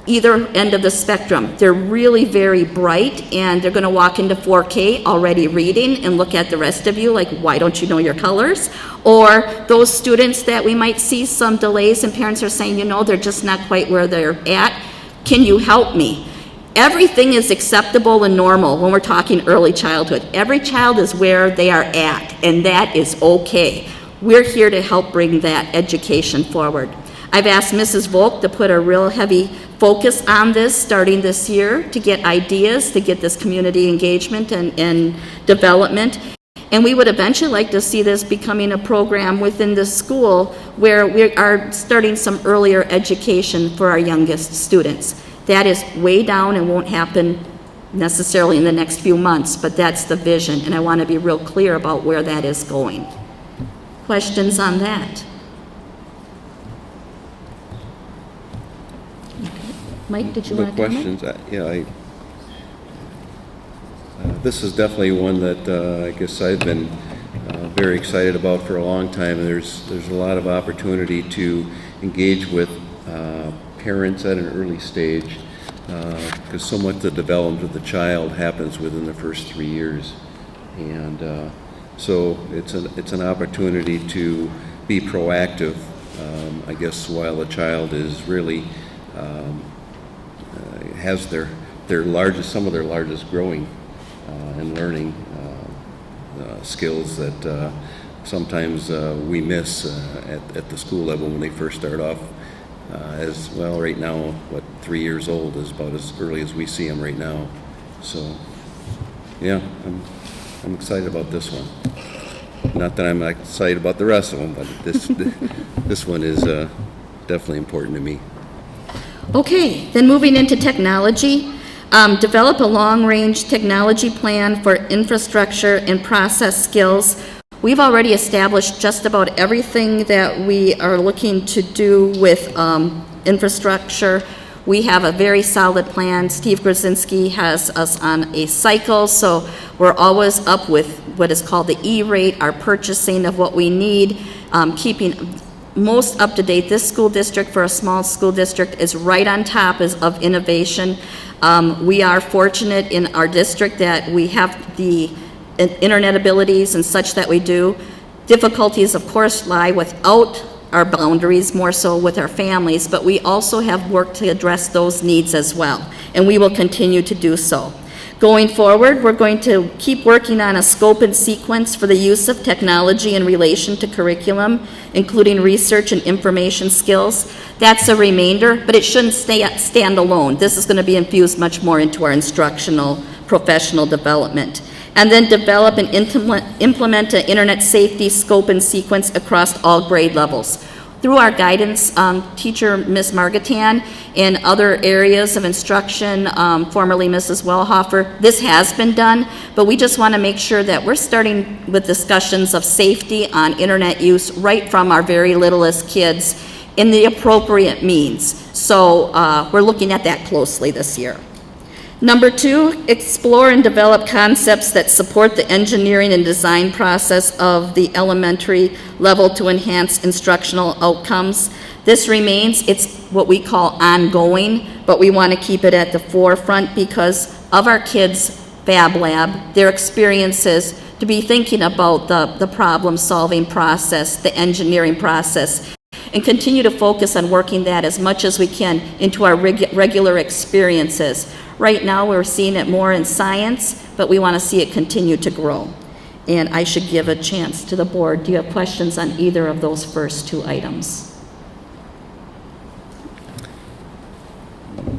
either end of the spectrum. They're really very bright, and they're going to walk into 4K already reading and look at the rest of you like, why don't you know your colors? Or those students that we might see some delays and parents are saying, you know, they're just not quite where they're at. Can you help me? Everything is acceptable and normal when we're talking early childhood. Every child is where they are at, and that is okay. We're here to help bring that education forward. I've asked Mrs. Volk to put a real heavy focus on this starting this year to get ideas, to get this community engagement and development. And we would eventually like to see this becoming a program within the school where we are starting some earlier education for our youngest students. That is way down and won't happen necessarily in the next few months, but that's the vision, and I want to be real clear about where that is going. Questions on that? Mike, did you want to comment? Questions? This is definitely one that I guess I've been very excited about for a long time. There's a lot of opportunity to engage with parents at an early stage because so much of the development of the child happens within the first 3 years, and so it's an opportunity to be proactive. I guess while the child is really has some of their largest growing and learning skills that sometimes we miss at the school level when they first start off. As well, right now, 3 years old is about as early as we see them right now. So, yeah, I'm excited about this one. Not that I'm excited about the rest of them, but this one is definitely important to me. Okay, then moving into technology, develop a long-range technology plan for infrastructure and process skills. We've already established just about everything that we are looking to do with infrastructure. We have a very solid plan. Steve Grzinski has us on a cycle, so we're always up with what is called the E-rate, our purchasing of what we need, keeping most up to date. This school district, for a small school district, is right on top of innovation. We are fortunate in our district that we have the internet abilities and such that we do. Difficulties, of course, lie without our boundaries, more so with our families, but we also have work to address those needs as well, and we will continue to do so. Going forward, we're going to keep working on a scope and sequence for the use of technology in relation to curriculum, including research and information skills. That's a remainder, but it shouldn't stand alone. This is going to be infused much more into our instructional professional development. And then develop and implement an internet safety scope and sequence across all grade levels. Through our guidance teacher, Ms. Margatan, in other areas of instruction, formerly Mrs. Wellhofer, this has been done, but we just want to make sure that we're starting with discussions of safety on internet use right from our very littlest kids in the appropriate means. So we're looking at that closely this year. Number 2, explore and develop concepts that support the engineering and design process of the elementary level to enhance instructional outcomes. This remains, it's what we call ongoing, but we want to keep it at the forefront because of our kids' Fab Lab, their experiences, to be thinking about the problem-solving process, the engineering process, and continue to focus on working that as much as we can into our regular experiences. Right now, we're seeing it more in science, but we want to see it continue to grow. and I should give a chance to the board. Do you have questions on either of those first two items?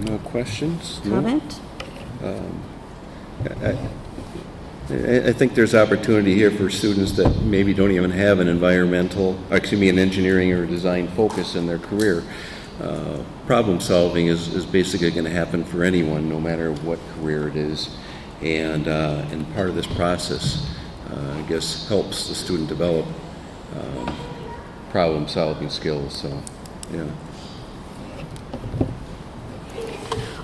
No questions? No? Comment? I think there's opportunity here for students that maybe don't even have an an engineering or design focus in their career. Problem solving is basically going to happen for anyone, no matter what career it is. And part of this process, I guess, helps the student develop problem solving skills. So, yeah.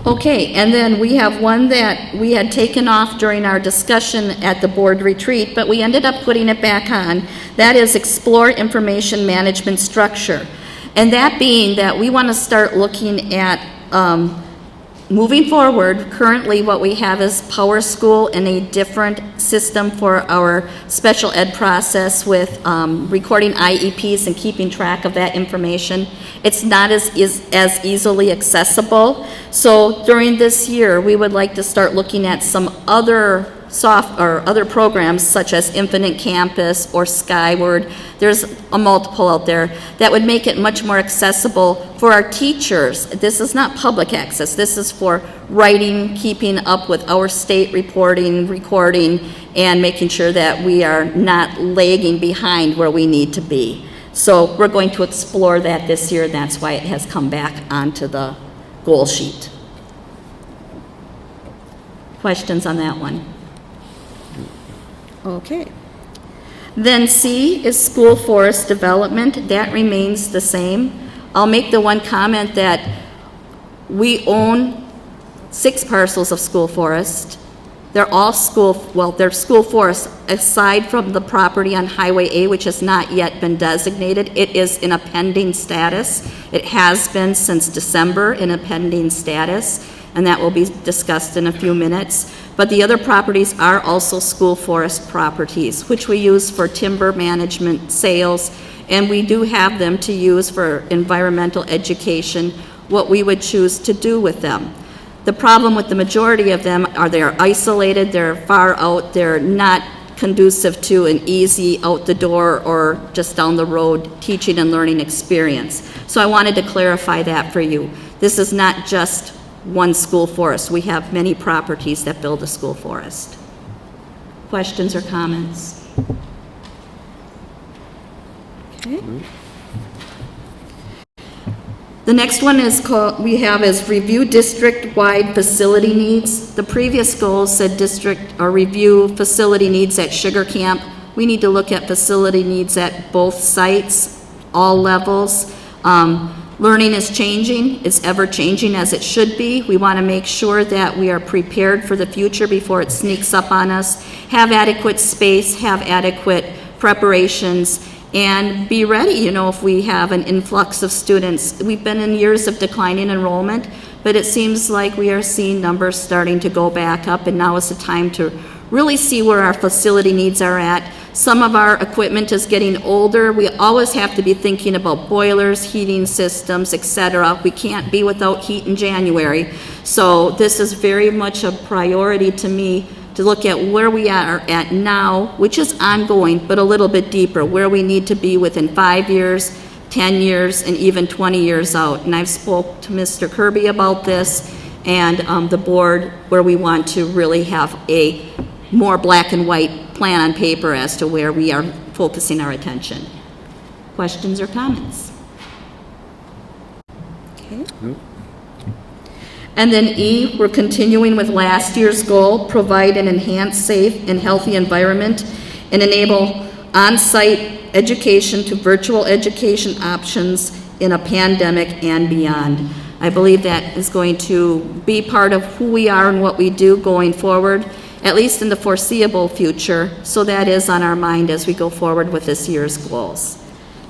Okay, and then we have one that we had taken off during our discussion at the board retreat, but we ended up putting it back on. That is Explore Information Management Structure. And that being that we want to start looking at moving forward. Currently what we have is Power School and a different system for our special ed process with recording IEPs and keeping track of that information. It's not as easily accessible. So during this year, we would like to start looking at some other other programs such as Infinite Campus or Skyward. There's a multiple out there that would make it much more accessible for our teachers. This is not public access. This is for writing, keeping up with our state reporting, recording, and making sure that we are not lagging behind where we need to be. So we're going to explore that this year. That's why it has come back onto the goal sheet. Questions on that one? Okay. Then C is school forest development. That remains the same. I'll make the one comment that we own 6 parcels of school forest. They're all they're school forests, aside from the property on Highway A, which has not yet been designated. It is in a pending status. It has been since December in a pending status, and that will be discussed in a few minutes. But the other properties are also school forest properties, which we use for timber management, sales, and we do have them to use for environmental education, what we would choose to do with them. The problem with the majority of them are they're isolated, they're far out, they're not conducive to an easy out the door or just down the road teaching and learning experience. So I wanted to clarify that for you. This is not just one school forest. We have many properties that build a school forest. Questions or comments? Okay. The next one is review district-wide facility needs. The previous goal said review facility needs at Sugar Camp. We need to look at facility needs at both sites, all levels. Learning is changing. It's ever changing as it should be. We want to make sure that we are prepared for the future before it sneaks up on us. Have adequate space, have adequate preparations, and be ready, if we have an influx of students. We've been in years of declining enrollment, but it seems like we are seeing numbers starting to go back up, and now is the time to really see where our facility needs are at. Some of our equipment is getting older. We always have to be thinking about boilers, heating systems, etc. We can't be without heat in January. So this is very much a priority to me to look at where we are at now, which is ongoing, but a little bit deeper, where we need to be within 5 years, 10 years, and even 20 years out. And I've spoke to Mr. Kirby about this and the board, where we want to really have a more black and white plan on paper as to where we are focusing our attention. Questions or comments? Okay. Nope. And then E, we're continuing with last year's goal, provide an enhanced, safe, and healthy environment and enable on-site education to virtual education options in a pandemic and beyond. I believe that is going to be part of who we are and what we do going forward, at least in the foreseeable future, so that is on our mind as we go forward with this year's goals.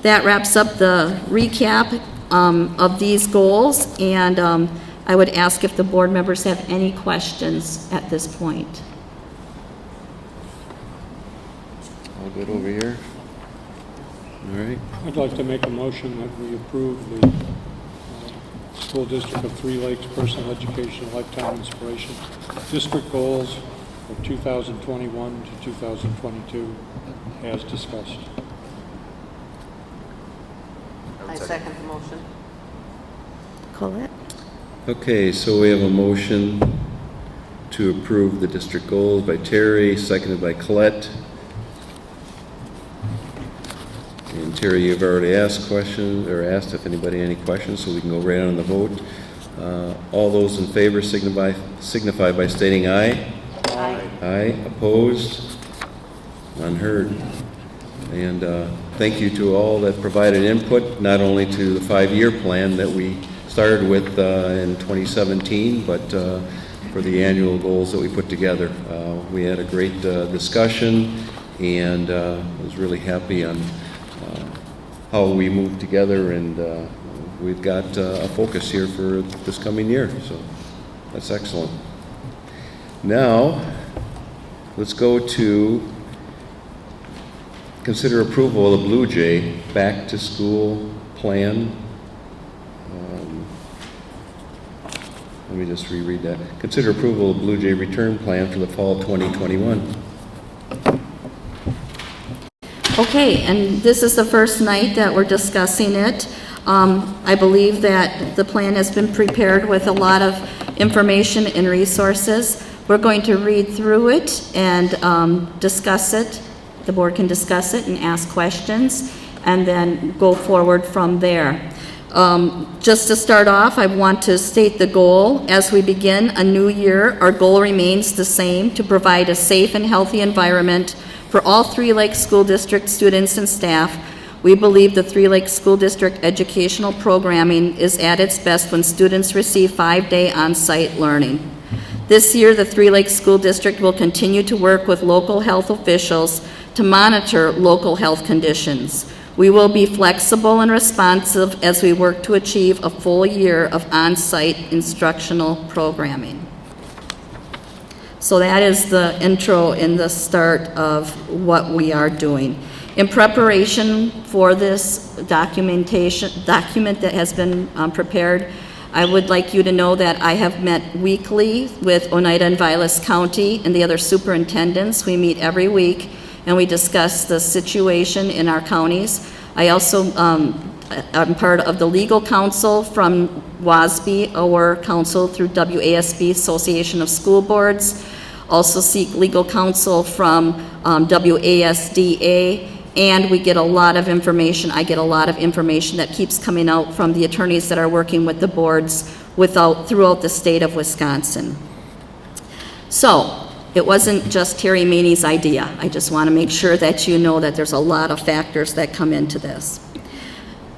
That wraps up the recap of these goals, and I would ask if the board members have any questions at this point. All good over here? All right. I'd like to make a motion that we approve the School District of Three Lakes Personal Education Lifetime Inspiration District Goals for 2021 to 2022 as discussed. I second the motion. Colette? Okay, so we have a motion to approve the district goals by Terry, seconded by Colette. And Terry, you've already asked questions, or asked if anybody had any questions, so we can go right on the vote. All those in favor signify by stating aye. Aye. Aye. Opposed? None heard. And thank you to all that provided input, not only to the 5-year plan that we started with in 2017, but for the annual goals that we put together. We had a great discussion, and was really happy on how we moved together, and we've got a focus here for this coming year, so that's excellent. Now, let's go to consider approval of the Blue Jay back to school plan. Let me just reread that. Consider approval of Blue Jay return plan for the fall 2021. Okay, and this is the first night that we're discussing it. I believe that the plan has been prepared with a lot of information and resources. We're going to read through it and discuss it. The board can discuss it and ask questions, and then go forward from there. Just to start off, I want to state the goal. As we begin a new year, our goal remains the same: to provide a safe and healthy environment for all Three Lakes School District students and staff. We believe the Three Lakes School District educational programming is at its best when students receive 5-day on-site learning. This year, the Three Lakes School District will continue to work with local health officials to monitor local health conditions. We will be flexible and responsive as we work to achieve a full year of on-site instructional programming. So that is the intro and the start of what we are doing. In preparation for this document that has been prepared, I would like you to know that I have met weekly with Oneida and Vilas County and the other superintendents. We meet every week and we discuss the situation in our counties. I also am part of the legal council from WASB, our council through WASB, Association of School Boards. Also seek legal counsel from WASDA, and we get a lot of information. I get a lot of information that keeps coming out from the attorneys that are working with the boards throughout the state of Wisconsin. So, it wasn't just Terry Maney's idea. I just want to make sure that you know that there's a lot of factors that come into this.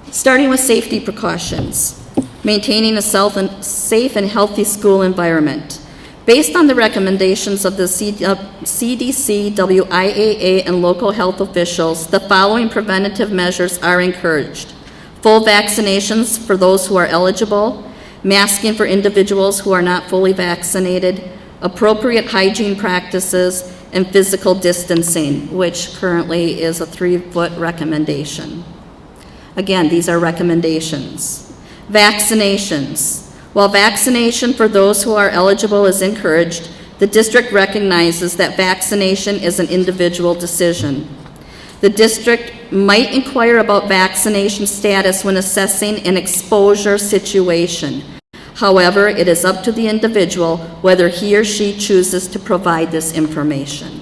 Starting with safety precautions. Maintaining a safe and healthy school environment. Based on the recommendations of the CDC, WIAA, and local health officials, the following preventative measures are encouraged. Full vaccinations for those who are eligible, masking for individuals who are not fully vaccinated, appropriate hygiene practices, and physical distancing, which currently is a 3-foot recommendation. Again, these are recommendations. Vaccinations. While vaccination for those who are eligible is encouraged, the district recognizes that vaccination is an individual decision. The district might inquire about vaccination status when assessing an exposure situation. However, it is up to the individual whether he or she chooses to provide this information.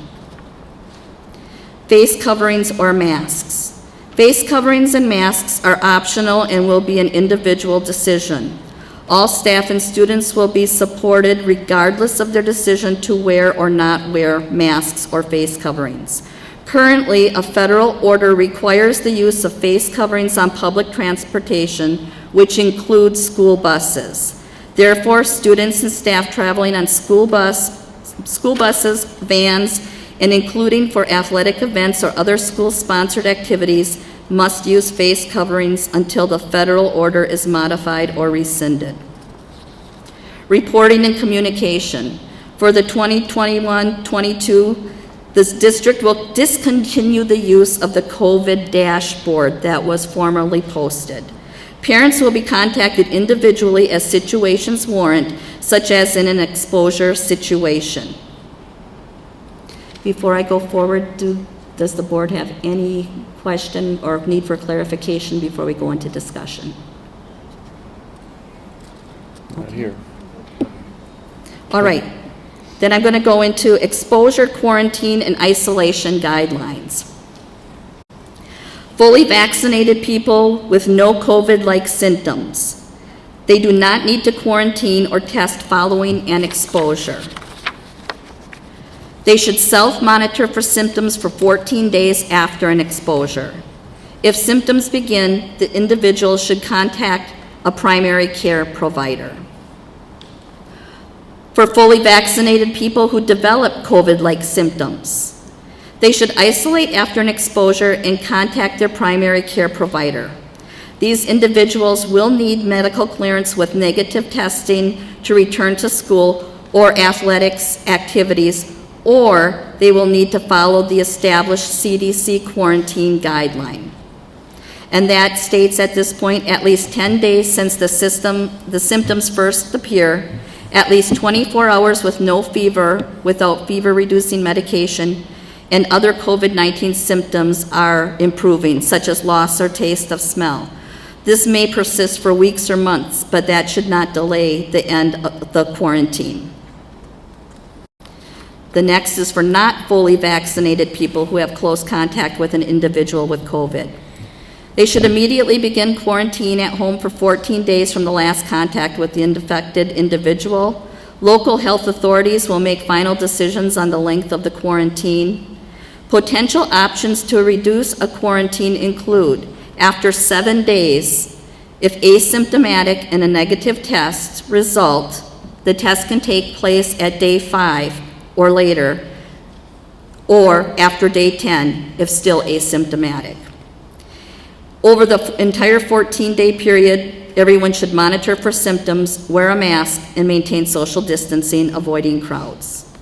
Face coverings or masks. Face coverings and masks are optional and will be an individual decision. All staff and students will be supported regardless of their decision to wear or not wear masks or face coverings. Currently, a federal order requires the use of face coverings on public transportation, which includes school buses. Therefore, students and staff traveling on school buses, vans, and including for athletic events or other school-sponsored activities must use face coverings until the federal order is modified or rescinded. Reporting and communication. For the 2021-22, this district will discontinue the use of the COVID dashboard that was formerly posted. Parents will be contacted individually as situations warrant, such as in an exposure situation. Before I go forward, does the board have any question or need for clarification before we go into discussion? Not here. All right. Then I'm going to go into exposure, quarantine, and isolation guidelines. Fully vaccinated people with no COVID-like symptoms. They do not need to quarantine or test following an exposure. They should self-monitor for symptoms for 14 days after an exposure. If symptoms begin, the individual should contact a primary care provider. For fully vaccinated people who develop COVID-like symptoms, they should isolate after an exposure and contact their primary care provider. These individuals will need medical clearance with negative testing to return to school or athletics activities, or they will need to follow the established CDC quarantine guideline. And that states at this point at least 10 days since the symptoms first appear, at least 24 hours with no fever, without fever-reducing medication, and other COVID-19 symptoms are improving, such as loss or taste of smell. This may persist for weeks or months, but that should not delay the end of the quarantine. The next is for not fully vaccinated people who have close contact with an individual with COVID. They should immediately begin quarantine at home for 14 days from the last contact with the infected individual. Local health authorities will make final decisions on the length of the quarantine. Potential options to reduce a quarantine include, after 7 days, if asymptomatic and a negative test result, the test can take place at day 5 or later, or after day 10 if still asymptomatic. Over the entire 14-day period, everyone should monitor for symptoms, wear a mask, and maintain social distancing, avoiding crowds.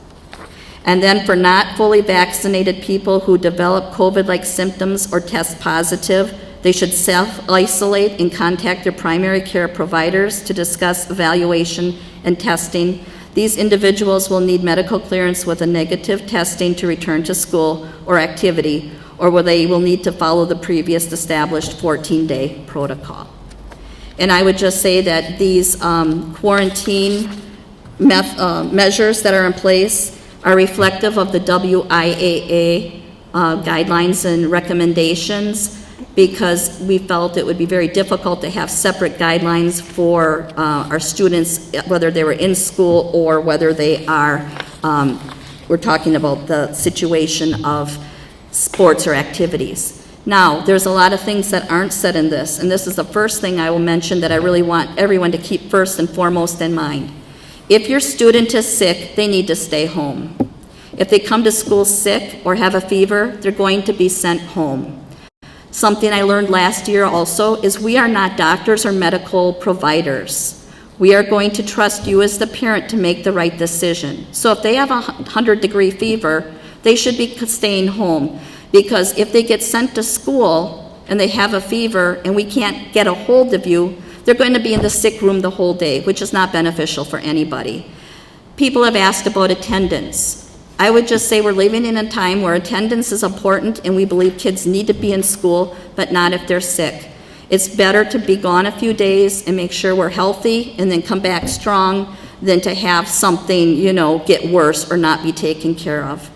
And then for not fully vaccinated people who develop COVID-like symptoms or test positive, they should self-isolate and contact their primary care providers to discuss evaluation and testing. These individuals will need medical clearance with a negative testing to return to school or activity, or where they will need to follow the previous established 14-day protocol. And I would just say that these quarantine measures that are in place are reflective of the WIAA guidelines and recommendations, because we felt it would be very difficult to have separate guidelines for our students, whether they were in school or whether they are, we're talking about the situation of sports or activities. Now, there's a lot of things that aren't said in this, and this is the first thing I will mention that I really want everyone to keep first and foremost in mind. If your student is sick, they need to stay home. If they come to school sick or have a fever, they're going to be sent home. Something I learned last year also is we are not doctors or medical providers. We are going to trust you as the parent to make the right decision. So if they have a 100-degree fever, they should be staying home, because if they get sent to school and they have a fever and we can't get a hold of you, they're going to be in the sick room the whole day, which is not beneficial for anybody. People have asked about attendance. I would just say we're living in a time where attendance is important, and we believe kids need to be in school, but not if they're sick. It's better to be gone a few days and make sure we're healthy and then come back strong than to have something, get worse or not be taken care of.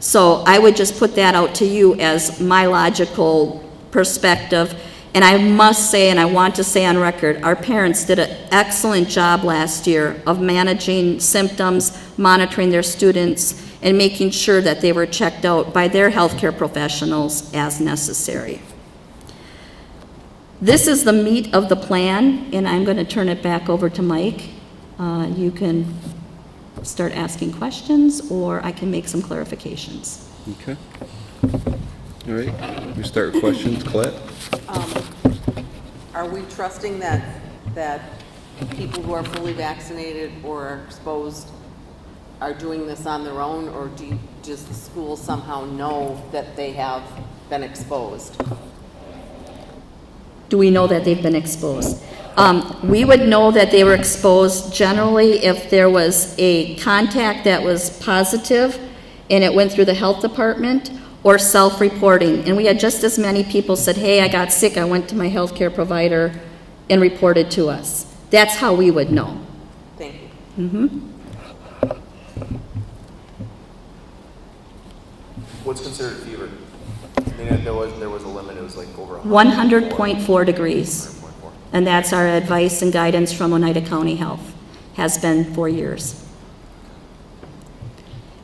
So I would just put that out to you as my logical perspective. And I must say, and I want to say on record, our parents did an excellent job last year of managing symptoms, monitoring their students, and making sure that they were checked out by their healthcare professionals as necessary. This is the meat of the plan, and I'm going to turn it back over to Mike. You can start asking questions, or I can make some clarifications. Okay. All right. We start with questions. Colette? Are we trusting that people who are fully vaccinated or are exposed are doing this on their own, or does the school somehow know that they have been exposed? Do we know that they've been exposed? We would know that they were exposed generally if there was a contact that was positive and it went through the health department, or self-reporting. And we had just as many people said, hey, I got sick, I went to my healthcare provider and reported to us. That's how we would know. Thank you. Mm-hmm. What's considered fever? I mean, there was a limit, it was like over 100.4 degrees. 100.4. And that's our advice and guidance from Oneida County Health. Has been for years.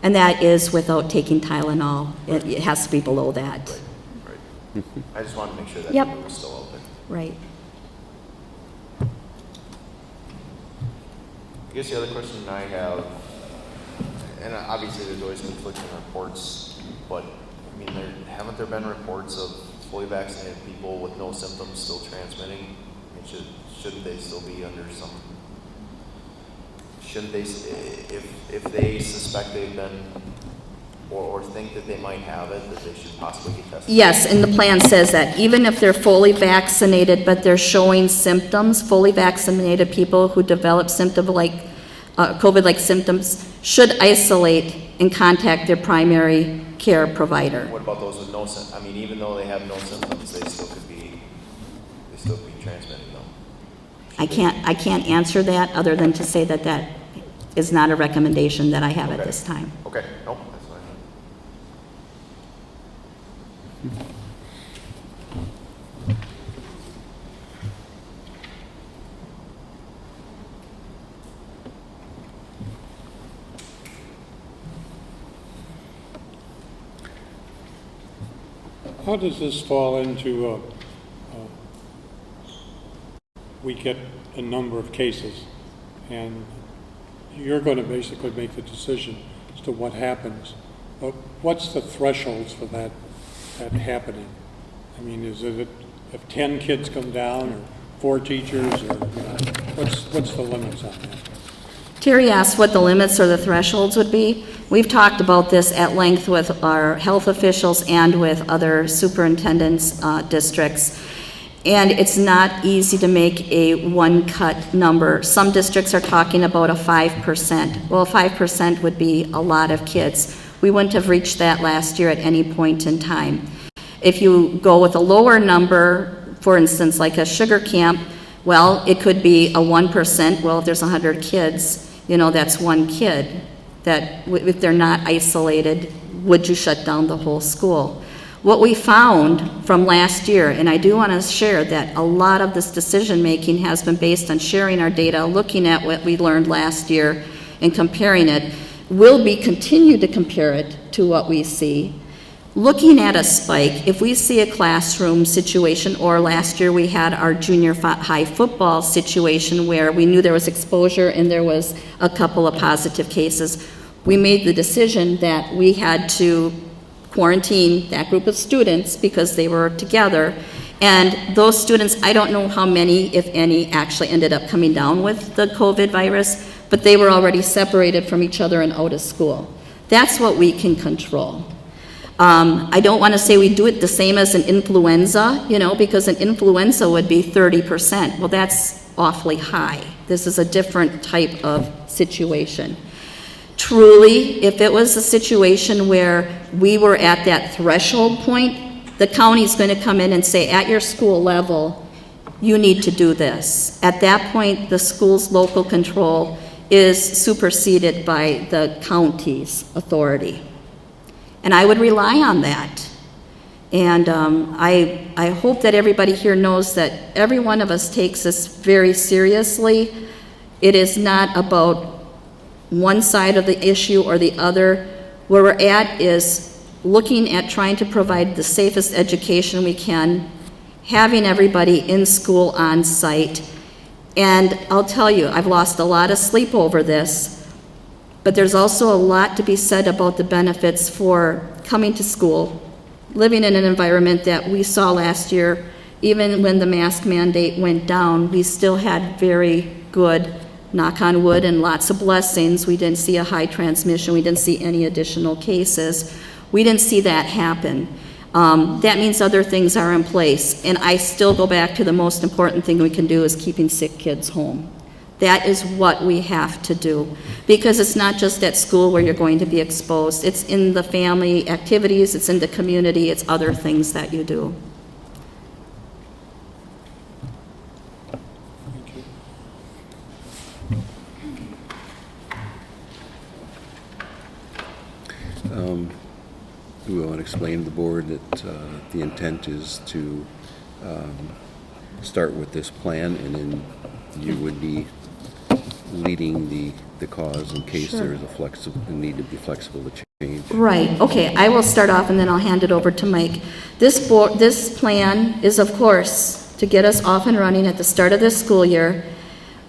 And that is without taking Tylenol. It has to be below that. Right. I just wanted to make sure that Yep. number was still out there. Right. I guess the other question I have, and obviously there's always conflicting reports, but I mean, haven't there been reports of fully vaccinated people with no symptoms still transmitting? I mean, shouldn't they still be under some? Shouldn't they, if they suspect they've been, or think that they might have it, that they should possibly get tested? Yes, and the plan says that even if they're fully vaccinated, but they're showing symptoms, fully vaccinated people who develop COVID-like symptoms should isolate and contact their primary care provider. What about those with no symptoms? I mean, even though they have no symptoms, they still could be transmitting them. I can't answer that other than to say that that is not a recommendation that I have at this time. Okay, nope, that's fine. How does this fall into, we get a number of cases, and you're going to basically make the decision as to what happens. But what's the thresholds for that happening? I mean, is it if 10 kids come down, or 4 teachers, or what's the limits on that? Terry asked what the limits or the thresholds would be. We've talked about this at length with our health officials and with other superintendents' districts. And it's not easy to make a one-cut number. Some districts are talking about a 5%. Well, 5% would be a lot of kids. We wouldn't have reached that last year at any point in time. If you go with a lower number, for instance, like a sugar camp, well, it could be a 1%. Well, if there's 100 kids, that's one kid. That if they're not isolated, would you shut down the whole school? What we found from last year, and I do want to share that a lot of this decision-making has been based on sharing our data, looking at what we learned last year and comparing it. We'll continue to compare it to what we see. Looking at a spike, if we see a classroom situation, or last year we had our junior high football situation where we knew there was exposure and there was a couple of positive cases, we made the decision that we had to quarantine that group of students because they were together. And those students, I don't know how many, if any, actually ended up coming down with the COVID virus, but they were already separated from each other and out of school. That's what we can control. I don't want to say we do it the same as an influenza, because an influenza would be 30%. Well, that's awfully high. This is a different type of situation. Truly, if it was a situation where we were at that threshold point, the county's going to come in and say, at your school level, you need to do this. At that point, the school's local control is superseded by the county's authority. And I would rely on that. And I hope that everybody here knows that every one of us takes this very seriously. It is not about one side of the issue or the other. Where we're at is looking at trying to provide the safest education we can, having everybody in school on site. And I'll tell you, I've lost a lot of sleep over this. But there's also a lot to be said about the benefits for coming to school, living in an environment that we saw last year. Even when the mask mandate went down, we still had very good, knock on wood, and lots of blessings. We didn't see a high transmission. We didn't see any additional cases. We didn't see that happen. That means other things are in place. And I still go back to the most important thing we can do is keeping sick kids home. That is what we have to do, because it's not just at school where you're going to be exposed. It's in the family activities, it's in the community, it's other things that you do. We want to explain to the board that the intent is to start with this plan, and then you would be leading the cause in case Sure. there is a need to be flexible to change. Right, okay, I will start off and then I'll hand it over to Mike. This plan is, of course, to get us off and running at the start of this school year.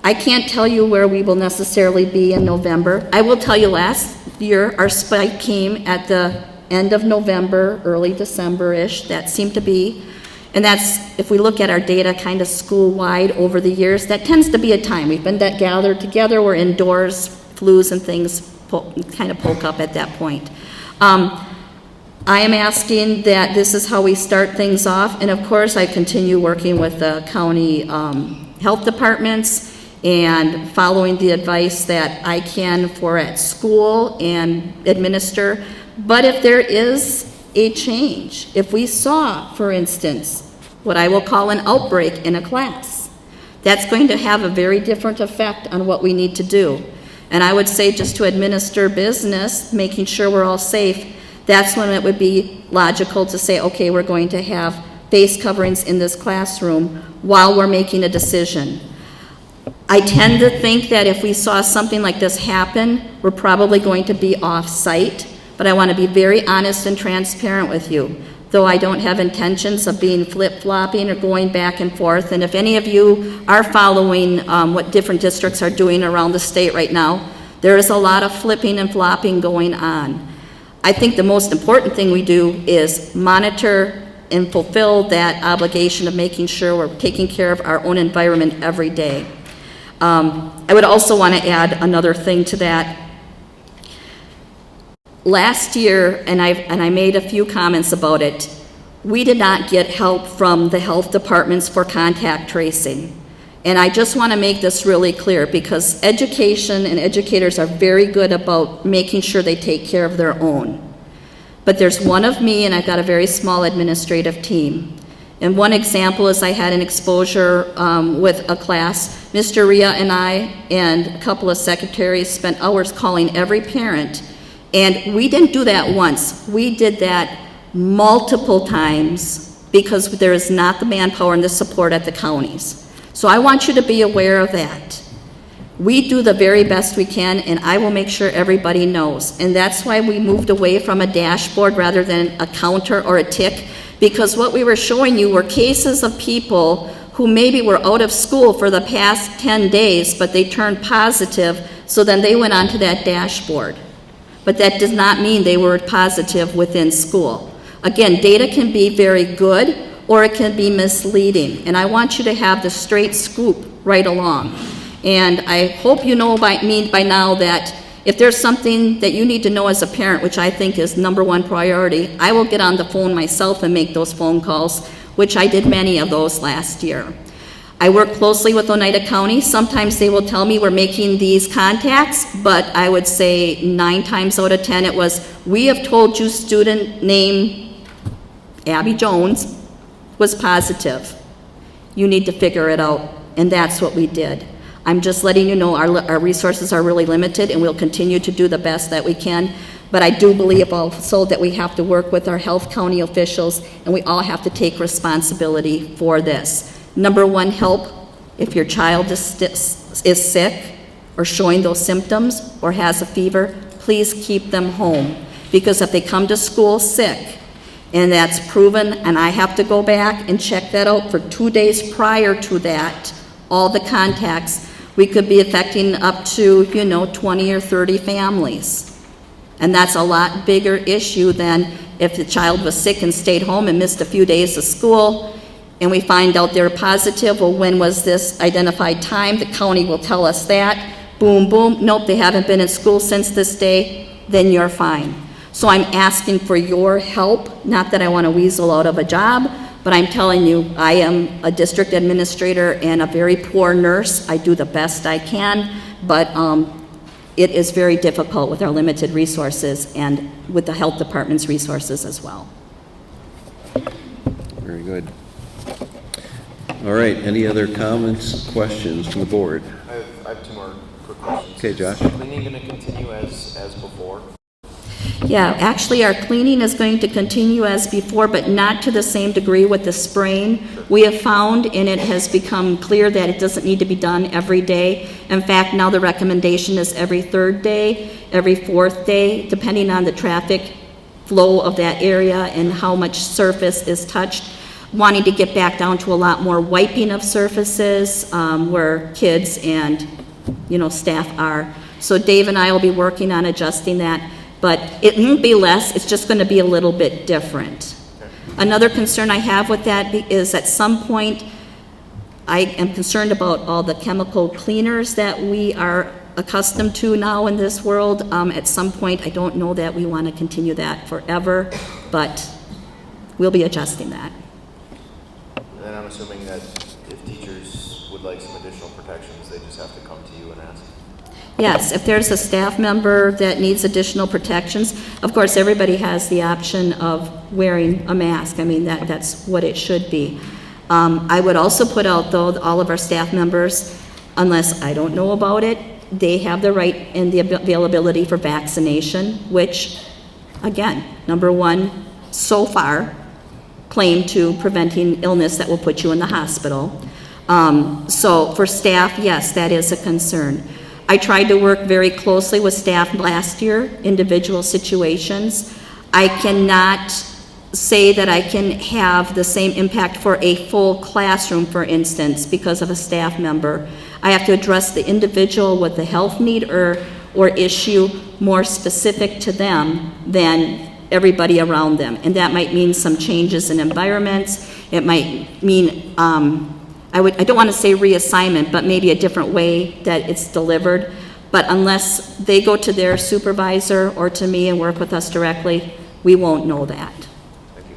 I can't tell you where we will necessarily be in November. I will tell you last year, our spike came at the end of November, early December-ish. That seemed to be, and that's, if we look at our data kind of school-wide over the years, that tends to be a time. We've been that gathered together, we're indoors, flus and things kind of poke up at that point. I am asking that this is how we start things off, and of course I continue working with the county health departments and following the advice that I can for at school and administer. But if there is a change, if we saw, for instance, what I will call an outbreak in a class, that's going to have a very different effect on what we need to do. And I would say just to administer business, making sure we're all safe, that's when it would be logical to say, okay, we're going to have face coverings in this classroom while we're making a decision. I tend to think that if we saw something like this happen, we're probably going to be off-site, but I want to be very honest and transparent with you, though I don't have intentions of being flip-flopping or going back and forth. And if any of you are following what different districts are doing around the state right now, there is a lot of flipping and flopping going on. I think the most important thing we do is monitor and fulfill that obligation of making sure we're taking care of our own environment every day. I would also want to add another thing to that. Last year, and I made a few comments about it, we did not get help from the health departments for contact tracing. And I just want to make this really clear, because education and educators are very good about making sure they take care of their own. But there's one of me, and I've got a very small administrative team. And one example is I had an exposure with a class. Mr. Ria and I and a couple of secretaries spent hours calling every parent. And we didn't do that once. We did that multiple times because there is not the manpower and the support at the counties. So I want you to be aware of that. We do the very best we can, and I will make sure everybody knows. And that's why we moved away from a dashboard rather than a counter or a tick, because what we were showing you were cases of people who maybe were out of school for the past 10 days, but they turned positive, so then they went onto that dashboard. But that does not mean they were positive within school. Again, data can be very good, or it can be misleading, and I want you to have the straight scoop right along. And I hope you know by now that if there's something that you need to know as a parent, which I think is number one priority, I will get on the phone myself and make those phone calls, which I did many of those last year. I work closely with Oneida County. Sometimes they will tell me we're making these contacts, but I would say 9 times out of 10 it was, we have told you student name Abby Jones was positive. You need to figure it out, and that's what we did. I'm just letting you know our resources are really limited, and we'll continue to do the best that we can. But I do believe also that we have to work with our health county officials, and we all have to take responsibility for this. Number one, help if your child is sick or showing those symptoms or has a fever, please keep them home. Because if they come to school sick, and that's proven, and I have to go back and check that out for 2 days prior to that, all the contacts, we could be affecting up to, 20 or 30 families. And that's a lot bigger issue than if the child was sick and stayed home and missed a few days of school, and we find out they're positive. Well, when was this identified time? The county will tell us that. Boom, boom, nope, they haven't been in school since this day, then you're fine. So I'm asking for your help, not that I want to weasel out of a job, But I'm telling you, I am a district administrator and a very poor nurse. I do the best I can, but it is very difficult with our limited resources and with the health department's resources as well. Very good. All right, any other comments, questions from the board? I have two more quick questions. Okay, Josh. Is cleaning going to continue as before? Yeah, actually, our cleaning is going to continue as before, but not to the same degree with the spraying. We have found, and it has become clear, that it doesn't need to be done every day. In fact, now the recommendation is every third day, every fourth day, depending on the traffic flow of that area and how much surface is touched. Wanting to get back down to a lot more wiping of surfaces where kids and, staff are. So Dave and I will be working on adjusting that. But it won't be less, it's just going to be a little bit different. Another concern I have with that is at some point, I am concerned about all the chemical cleaners that we are accustomed to now in this world. At some point, I don't know that we want to continue that forever, but we'll be adjusting that. And then I'm assuming that if teachers would like some additional protections, they just have to come to you and ask. Yes, if there's a staff member that needs additional protections, of course, everybody has the option of wearing a mask. I mean, that's what it should be. I would also put out, though, all of our staff members, unless I don't know about it, they have the right and the availability for vaccination, which, again, number one, so far, claim to preventing illness that will put you in the hospital. So for staff, yes, that is a concern. I tried to work very closely with staff last year, individual situations. I cannot say that I can have the same impact for a full classroom, for instance, because of a staff member. I have to address the individual with the health need or issue more specific to them than everybody around them. And that might mean some changes in environments. It might mean I don't want to say reassignment, but maybe a different way that it's delivered. But unless they go to their supervisor or to me and work with us directly, we won't know that. Thank you.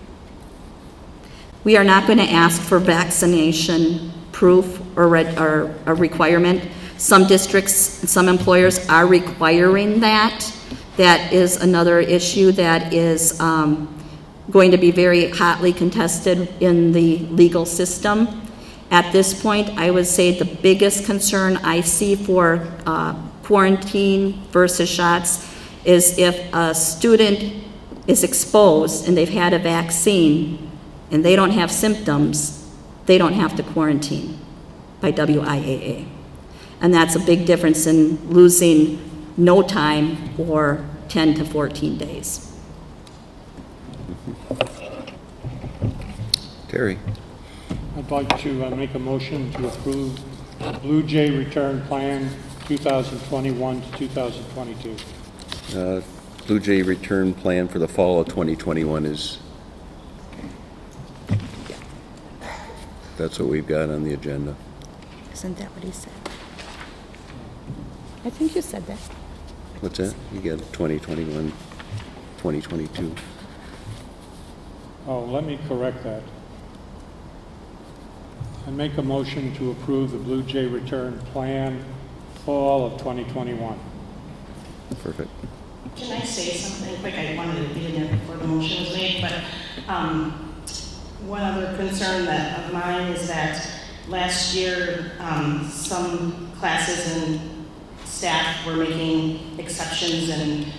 We are not going to ask for vaccination proof or a requirement. Some districts, some employers are requiring that. That is another issue that is going to be very hotly contested in the legal system. At this point, I would say the biggest concern I see for quarantine versus shots is if a student is exposed and they've had a vaccine and they don't have symptoms, they don't have to quarantine by WIAA. And that's a big difference in losing no time or 10 to 14 days. Terry. I'd like to make a motion to approve the Blue Jay Return Plan 2021 to 2022. Blue Jay return plan for the fall of 2021 is, that's what we've got on the agenda. Isn't that what he said? I think you said that. What's that? You got 2021, 2022. Oh, let me correct that. I make a motion to approve the Blue Jay Return Plan fall of 2021. Perfect. Can I say something quick? I wanted to get in there before the motion was made, but one other concern of mine is that last year some classes and staff were making exceptions and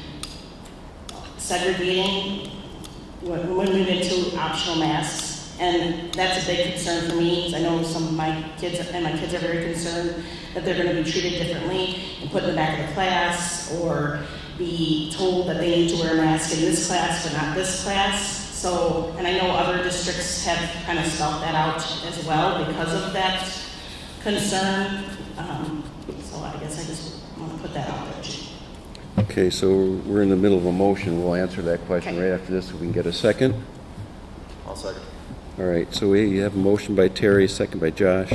segregating when we went to optional masks. And that's a big concern for me, because I know some of my kids, and my kids are very concerned that they're going to be treated differently and put in the back of the class, or be told that they need to wear a mask in this class but not this class. So, and I know other districts have kind of spelled that out as well because of that concern. So I guess I just want to put that out there too. Okay, so we're in the middle of a motion. We'll answer that question right after this, if we can get a second. I'll second. All right, so we have a motion by Terry, second by Josh.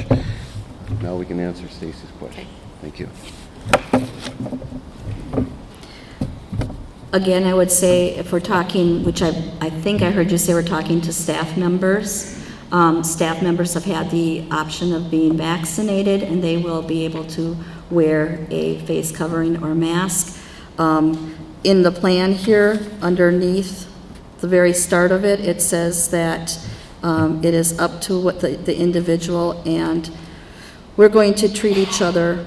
Now we can answer Stacy's question. Thank you. Again, I would say if we're talking, which I think I heard you say we're talking to staff members, Staff members have had the option of being vaccinated, and they will be able to wear a face covering or mask. In the plan here, underneath the very start of it, it says that it is up to what the individual, and we're going to treat each other.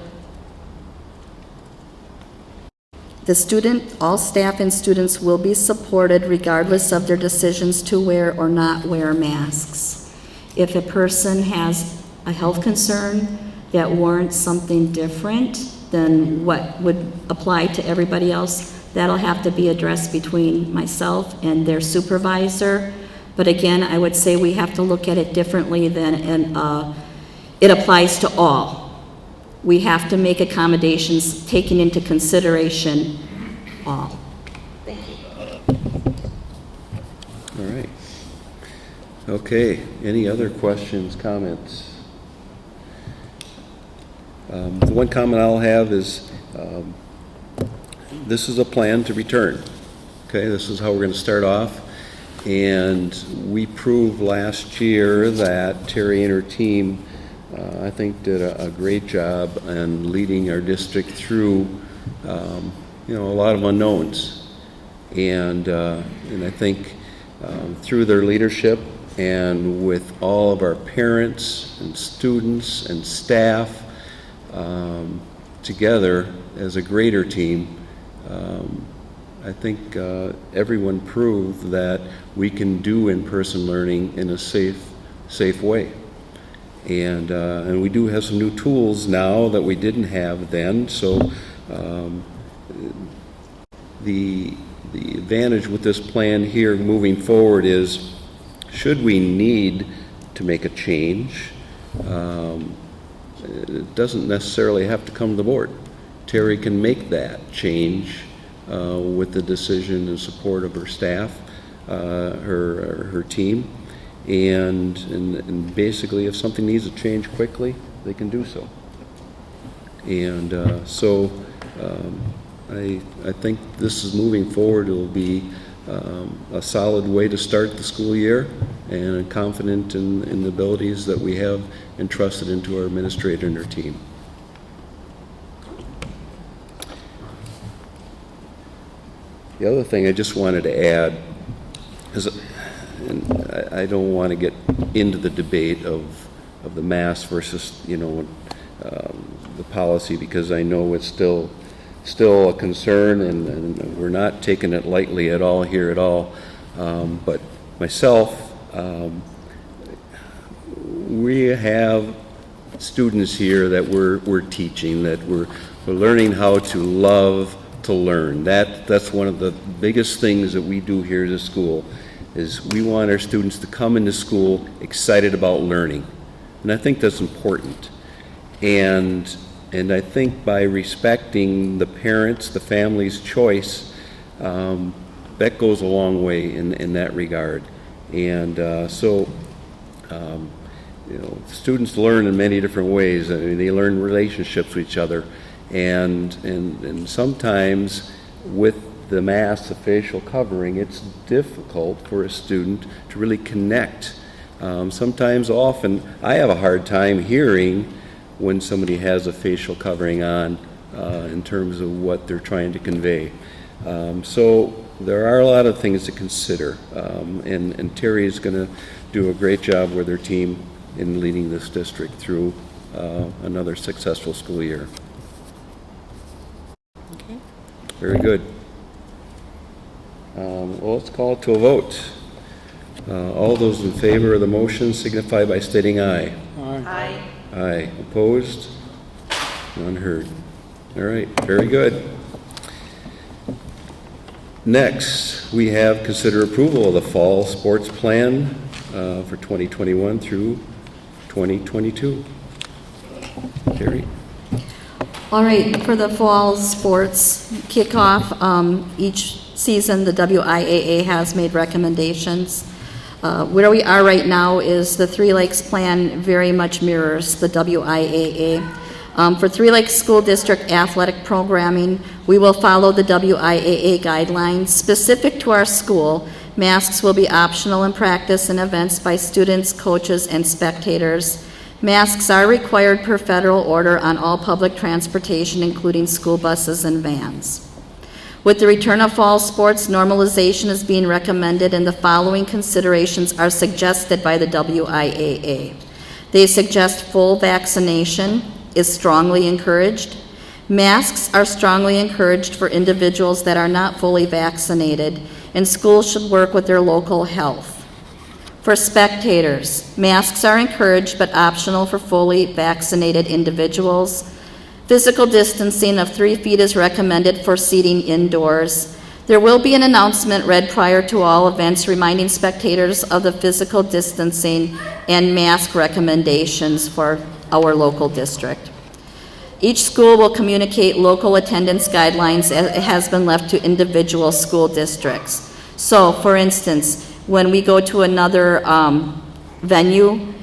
The student, all staff and students will be supported regardless of their decisions to wear or not wear masks. If a person has a health concern that warrants something different than what would apply to everybody else, that'll have to be addressed between myself and their supervisor. But again, I would say we have to look at it differently than it applies to all. We have to make accommodations taking into consideration all. Thank you. All right. Okay, any other questions, comments? The one comment I'll have is this is a plan to return. Okay, this is how we're going to start off. And we proved last year that Terry and her team, I think, did a great job in leading our district through, a lot of unknowns. And I think through their leadership and with all of our parents and students and staff together as a greater team, I think everyone proved that we can do in-person learning in a safe way. And we do have some new tools now that we didn't have then. So the advantage with this plan here moving forward is, should we need to make a change, it doesn't necessarily have to come to the board. Terry can make that change with the decision and support of her staff, her team, and basically, if something needs to change quickly, they can do so. And I think this is moving forward. It will be a solid way to start the school year, and I'm confident in the abilities that we have entrusted into our administrator and her team. The other thing I just wanted to add is, and I don't want to get into the debate of the mask versus, the policy, because I know it's still a concern, and we're not taking it lightly at all here at all. But myself, we have students here that we're teaching, that we're learning how to love to learn. That's one of the biggest things that we do here at the school, is we want our students to come into school excited about learning. And I think that's important. And I think by respecting the parents, the family's choice, that goes a long way in that regard. And students learn in many different ways. I mean, they learn relationships with each other. And sometimes with the mask, the facial covering, it's difficult for a student to really connect. Often, I have a hard time hearing when somebody has a facial covering on in terms of what they're trying to convey. So there are a lot of things to consider. And Terry is going to do a great job with her team in leading this district through another successful school year. Okay. Very good. Well, let's call it to a vote. All those in favor of the motion signify by stating aye. Aye. Aye. Opposed? None heard. All right, very good. Next, we have consider approval of the fall sports plan for 2021 through 2022. Terry? All right, for the fall sports kickoff, each season the WIAA has made recommendations. Where we are right now is the Three Lakes plan very much mirrors the WIAA. For Three Lakes School District athletic programming, we will follow the WIAA guidelines specific to our school, Masks will be optional in practice and events by students, coaches, and spectators. Masks are required per federal order on all public transportation, including school buses and vans. With the return of fall sports, normalization is being recommended, and the following considerations are suggested by the WIAA. They suggest full vaccination is strongly encouraged. Masks are strongly encouraged for individuals that are not fully vaccinated, and schools should work with their local health. For spectators, masks are encouraged but optional for fully vaccinated individuals. Physical distancing of 3 feet is recommended for seating indoors. There will be an announcement read prior to all events reminding spectators of the physical distancing and mask recommendations for our local district. Each school will communicate local attendance guidelines as it has been left to individual school districts. So, for instance, when we go to another venue,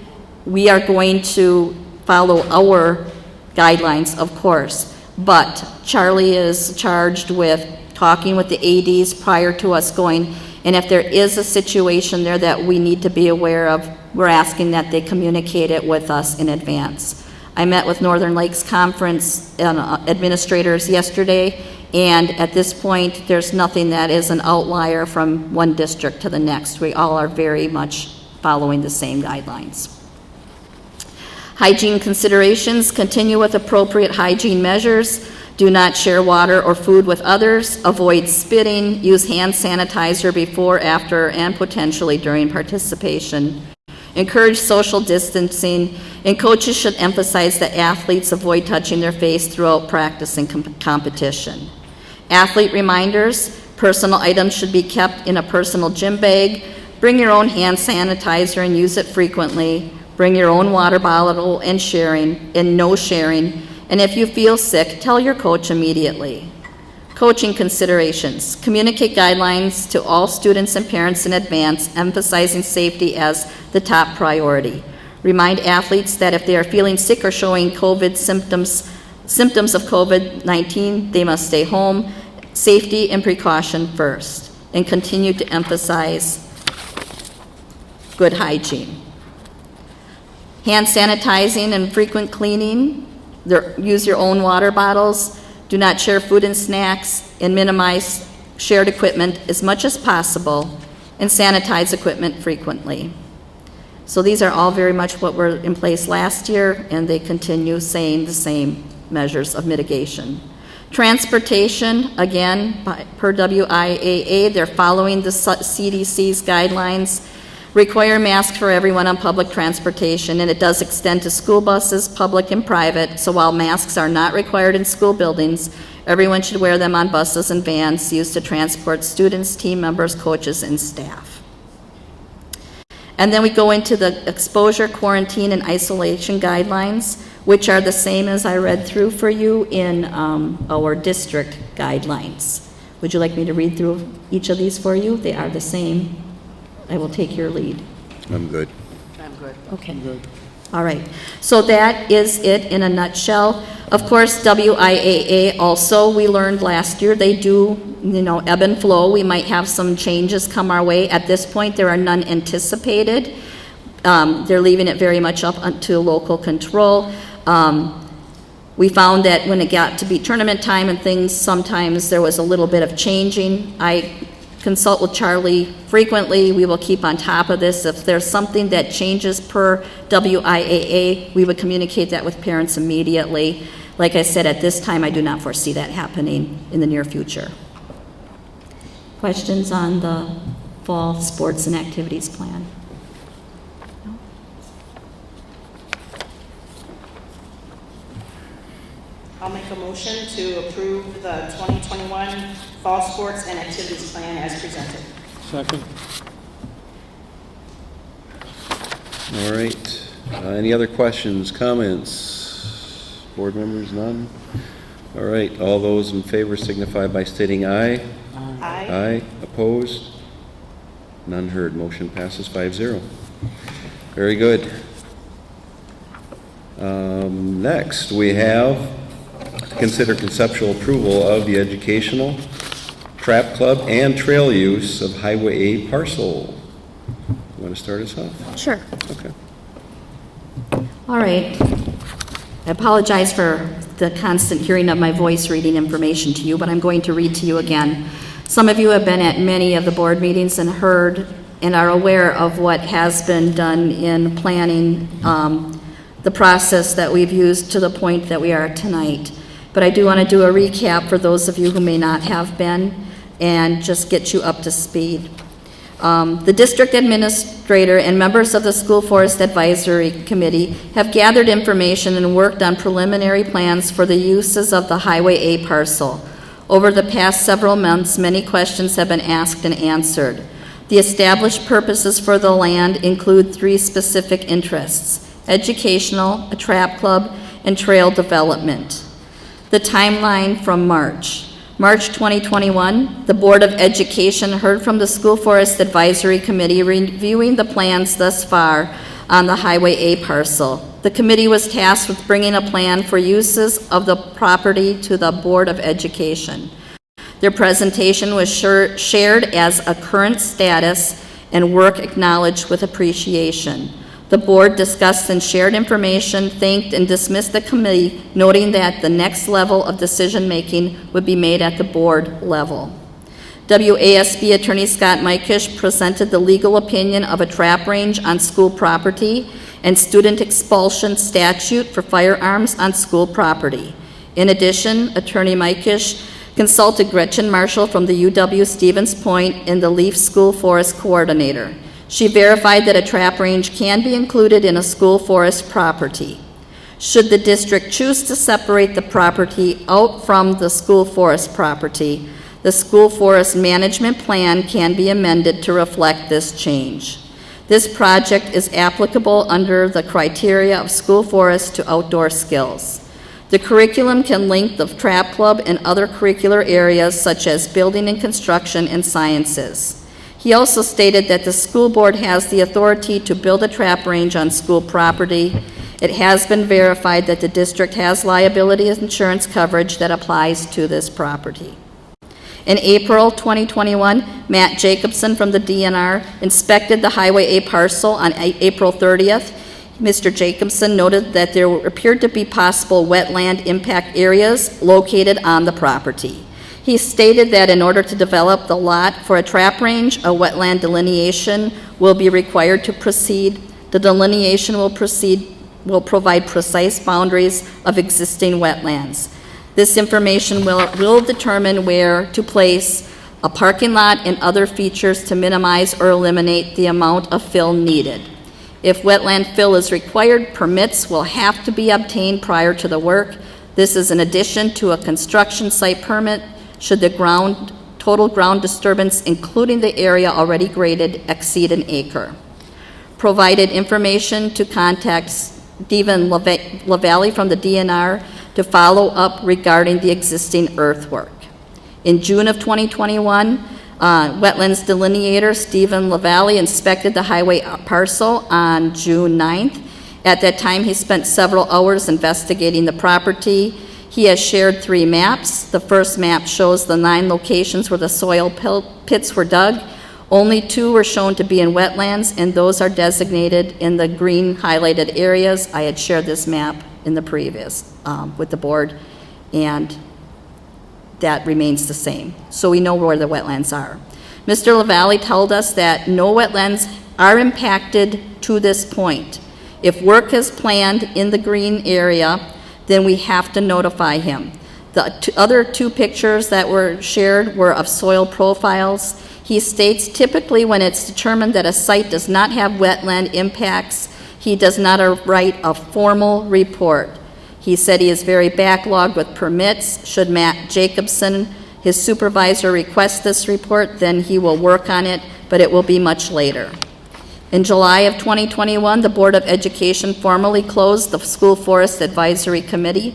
we are going to follow our guidelines, of course, but Charlie is charged with talking with the ADs prior to us going, and if there is a situation there that we need to be aware of, we're asking that they communicate it with us in advance. I met with Northern Lakes Conference administrators yesterday, and at this point, there's nothing that is an outlier from one district to the next. We all are very much following the same guidelines. Hygiene considerations: continue with appropriate hygiene measures. Do not share water or food with others. Avoid spitting. Use hand sanitizer before, after, and potentially during participation. Encourage social distancing, and coaches should emphasize that athletes avoid touching their face throughout practice and competition. Athlete reminders: personal items should be kept in a personal gym bag. Bring your own hand sanitizer and use it frequently. Bring your own water bottle and no sharing. And if you feel sick, tell your coach immediately. Coaching considerations: communicate guidelines to all students and parents in advance, emphasizing safety as the top priority. Remind athletes that if they are feeling sick or showing COVID symptoms of COVID-19, they must stay home. Safety and precaution first, and continue to emphasize good hygiene. Hand sanitizing and frequent cleaning. Use your own water bottles. Do not share food and snacks, and minimize shared equipment as much as possible, and sanitize equipment frequently. So these are all very much what were in place last year, and they continue saying the same measures of mitigation. Transportation, again, per WIAA, they're following the CDC's guidelines. Require masks for everyone on public transportation, and it does extend to school buses, public and private. So while masks are not required in school buildings, everyone should wear them on buses and vans used to transport students, team members, coaches, and staff. And then we go into the exposure, quarantine, and isolation guidelines, which are the same as I read through for you in our district guidelines. Would you like me to read through each of these for you? They are the same. I will take your lead. I'm good. I'm good. Okay. Good. All right. So that is it in a nutshell. Of course, WIAA also, we learned last year, they do, ebb and flow. We might have some changes come our way. At this point, there are none anticipated. They're leaving it very much up to local control. We found that when it got to be tournament time and things, sometimes there was a little bit of changing. I consult with Charlie frequently. We will keep on top of this. If there's something that changes per WIAA, we would communicate that with parents immediately. Like I said, at this time, I do not foresee that happening in the near future. Questions on the fall sports and activities plan? No? I'll make a motion to approve the 2021 Fall Sports and Activities Plan as presented. Second. All right. Any other questions, comments? Board members, none? All right. All those in favor signify by stating aye. Aye. Aye. Opposed? None heard. Motion passes 5-0. Very good. Next, we have to consider conceptual approval of the educational trap club and trail use of Highway 8 parcel. You want to start us off? Sure. Okay. All right. I apologize for the constant hearing of my voice reading information to you, but I'm going to read to you again. Some of you have been at many of the board meetings and heard and are aware of what has been done in planning the process that we've used to the point that we are tonight. But I do want to do a recap for those of you who may not have been and just get you up to speed. The district administrator and members of the School Forest Advisory Committee have gathered information and worked on preliminary plans for the uses of the Highway A parcel. Over the past several months, many questions have been asked and answered. The established purposes for the land include 3 specific interests: educational, a trap club, and trail development. The timeline from March 2021, the Board of Education heard from the School Forest Advisory Committee reviewing the plans thus far on the Highway A parcel. The committee was tasked with bringing a plan for uses of the property to the Board of Education. Their presentation was shared as a current status and work acknowledged with appreciation. The board discussed and shared information, thanked and dismissed the committee, noting that the next level of decision-making would be made at the board level. WASB Attorney Scott Mikish presented the legal opinion of a trap range on school property and student expulsion statute for firearms on school property. In addition, Attorney Mikish consulted Gretchen Marshall from the UW Stevens Point and the Leaf School Forest Coordinator. She verified that a trap range can be included in a school forest property. Should the district choose to separate the property out from the school forest property, the school forest management plan can be amended to reflect this change. This project is applicable under the criteria of school forest to outdoor skills. The curriculum can link the trap club and other curricular areas such as building and construction and sciences. He also stated that the school board has the authority to build a trap range on school property. It has been verified that the district has liability insurance coverage that applies to this property. In April 2021, Matt Jacobson from the DNR inspected the Highway A parcel on April 30th. Mr. Jacobson noted that there appeared to be possible wetland impact areas located on the property. He stated that in order to develop the lot for a trap range, a wetland delineation will be required to proceed. The delineation will provide precise boundaries of existing wetlands. This information will determine where to place a parking lot and other features to minimize or eliminate the amount of fill needed. If wetland fill is required, permits will have to be obtained prior to the work. This is in addition to a construction site permit should the total ground disturbance, including the area already graded, exceed an acre. Provided information to contact Stephen LaValle from the DNR to follow up regarding the existing earthwork. In June of 2021, wetlands delineator Stephen LaValle inspected the highway parcel on June 9th. At that time, he spent several hours investigating the property. He has shared 3 maps. The first map shows the 9 locations where the soil pits were dug. Only 2 were shown to be in wetlands, and those are designated in the green highlighted areas. I had shared this map in the previous with the board, and that remains the same. So we know where the wetlands are. Mr. LaValle told us that no wetlands are impacted to this point. If work is planned in the green area, then we have to notify him. The other 2 pictures that were shared were of soil profiles. He states typically when it's determined that a site does not have wetland impacts, he does not write a formal report. He said he is very backlogged with permits. Should Matt Jacobson, his supervisor, request this report, then he will work on it, but it will be much later. In July of 2021, the Board of Education formally closed the School Forest Advisory Committee.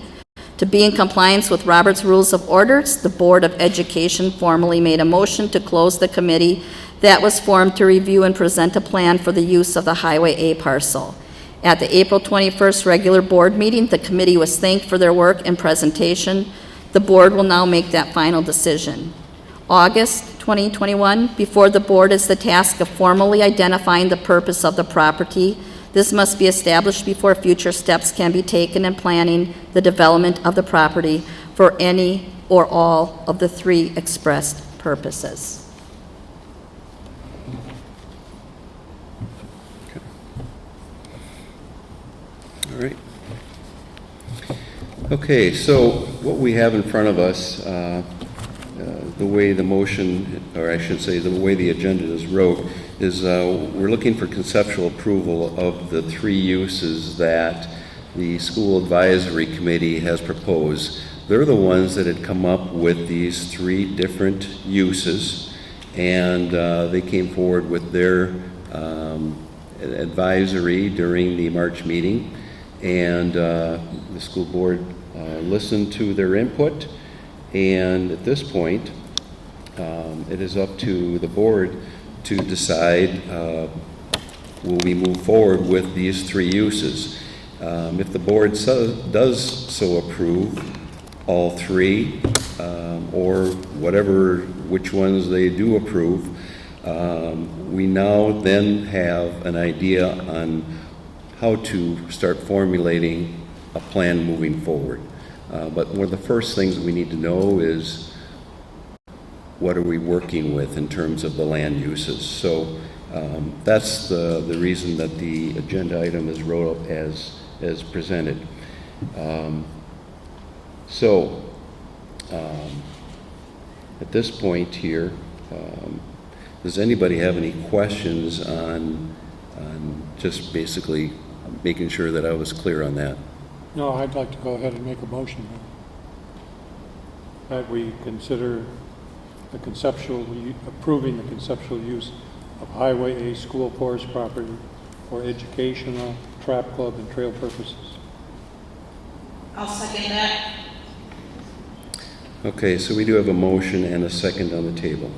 To be in compliance with Robert's Rules of Orders, the Board of Education formally made a motion to close the committee that was formed to review and present a plan for the use of the Highway A parcel. At the April 21st regular board meeting, the committee was thanked for their work and presentation. The board will now make that final decision. August 2021. Before the board is the task of formally identifying the purpose of the property. This must be established before future steps can be taken in planning the development of the property for any or all of the three expressed purposes. All right. Okay, so what we have in front of us, the way the motion, or I should say the way the agenda is wrote, is we're looking for conceptual approval of the three uses that the school advisory committee has proposed. They're the ones that had come up with these three different uses, and they came forward with their advisory during the March meeting, and the school board listened to their input, and at this point, it is up to the board to decide will we move forward with these three uses. If the board does so approve all three, or which ones they do approve, we now then have an idea on how to start formulating a plan moving forward. But one of the first things we need to know is what are we working with in terms of the land uses. So that's the reason that the agenda item is wrote up as presented. At this point here, does anybody have any questions on just basically making sure that I was clear on that? No, I'd like to go ahead and make a motion that we consider approving the conceptual use of Highway A school forest property for educational, trap club, and trail purposes. I'll second that. Okay, so we do have a motion and a second on the table.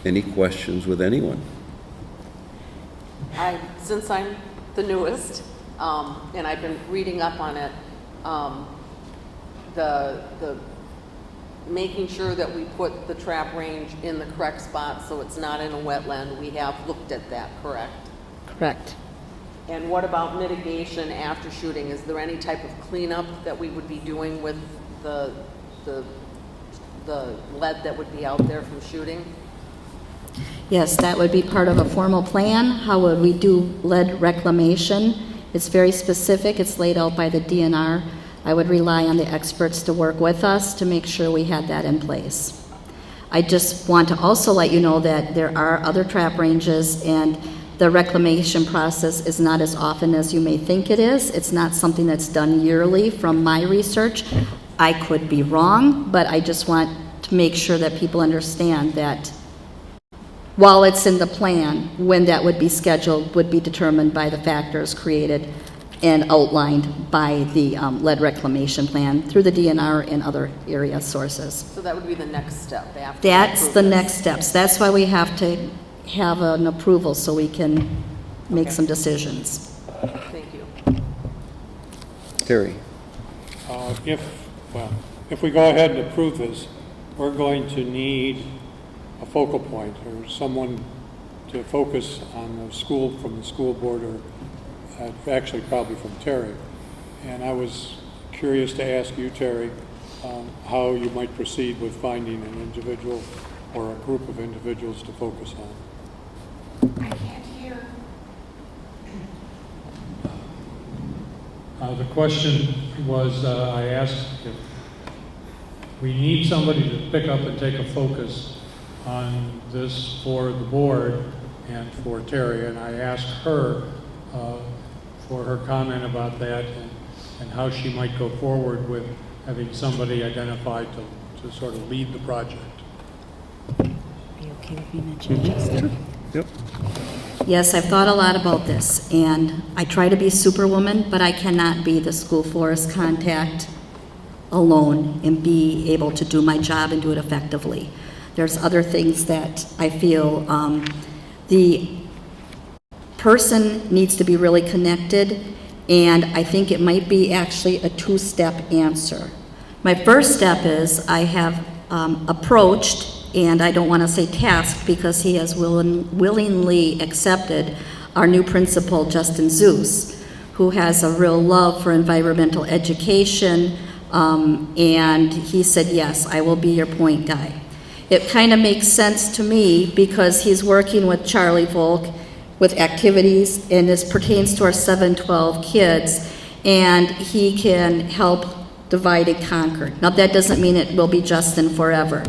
Any questions with anyone? Since I'm the newest, and I've been reading up on it, the making sure that we put the trap range in the correct spot so it's not in a wetland, we have looked at that, correct? Correct. And what about mitigation after shooting? Is there any type of cleanup that we would be doing with the lead that would be out there from shooting? Yes, that would be part of a formal plan. How would we do lead reclamation? It's very specific. It's laid out by the DNR. I would rely on the experts to work with us to make sure we had that in place. I just want to also let you know that there are other trap ranges, and the reclamation process is not as often as you may think it is. It's not something that's done yearly from my research. I could be wrong, but I just want to make sure that people understand that while it's in the plan, when that would be scheduled would be determined by the factors created and outlined by the lead reclamation plan through the DNR and other area sources. So that would be the next step after. That's the next steps. That's why we have to have an approval so we can make some decisions. Thank you. Terry? If we go ahead and approve this, we're going to need a focal point or someone to focus on the school from the school board, or actually probably from Terry. And I was curious to ask you, Terry, how you might proceed with finding an individual or a group of individuals to focus on. I can't hear. The question was, I asked if we need somebody to pick up and take a focus on this for the board and for Terry, and I asked her for her comment about that and how she might go forward with having somebody identified to sort of lead the project. Are you okay with me mentioning Justin? Yep. Yes, I've thought a lot about this, and I try to be superwoman, but I cannot be the school forest contact alone and be able to do my job and do it effectively. There's other things that I feel the person needs to be really connected, and I think it might be actually a two-step answer. My first step is I have approached, and I don't want to say tasked because he has willingly accepted our new principal, Justin Zeus, who has a real love for environmental education, and he said, yes, I will be your point guy. It kind of makes sense to me because he's working with Charlie Volk with activities, and this pertains to our 712 kids, and he can help divide and conquer. Now, that doesn't mean it will be Justin forever.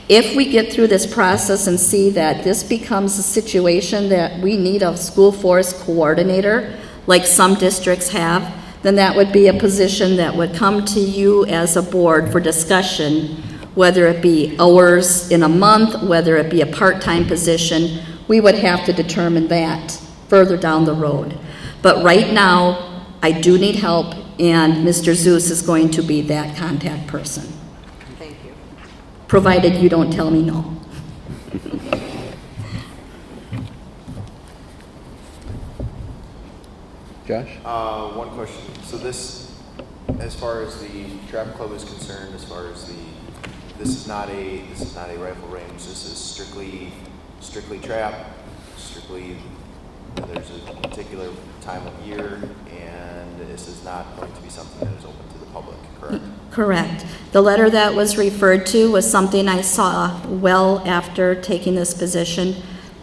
If we get through this process and see that this becomes a situation that we need a school force coordinator, like some districts have, then that would be a position that would come to you as a board for discussion, whether it be hours in a month, whether it be a part-time position. We would have to determine that further down the road. But right now, I do need help, and Mr. Zeus is going to be that contact person. Thank you. Provided you don't tell me no. Josh? One question. So this, as far as the trap club is concerned, as far as this is not a rifle range. This is strictly trap. There's a particular time of year, and this is not going to be something that is open to the public. Correct? Correct. The letter that was referred to was something I saw well after taking this position,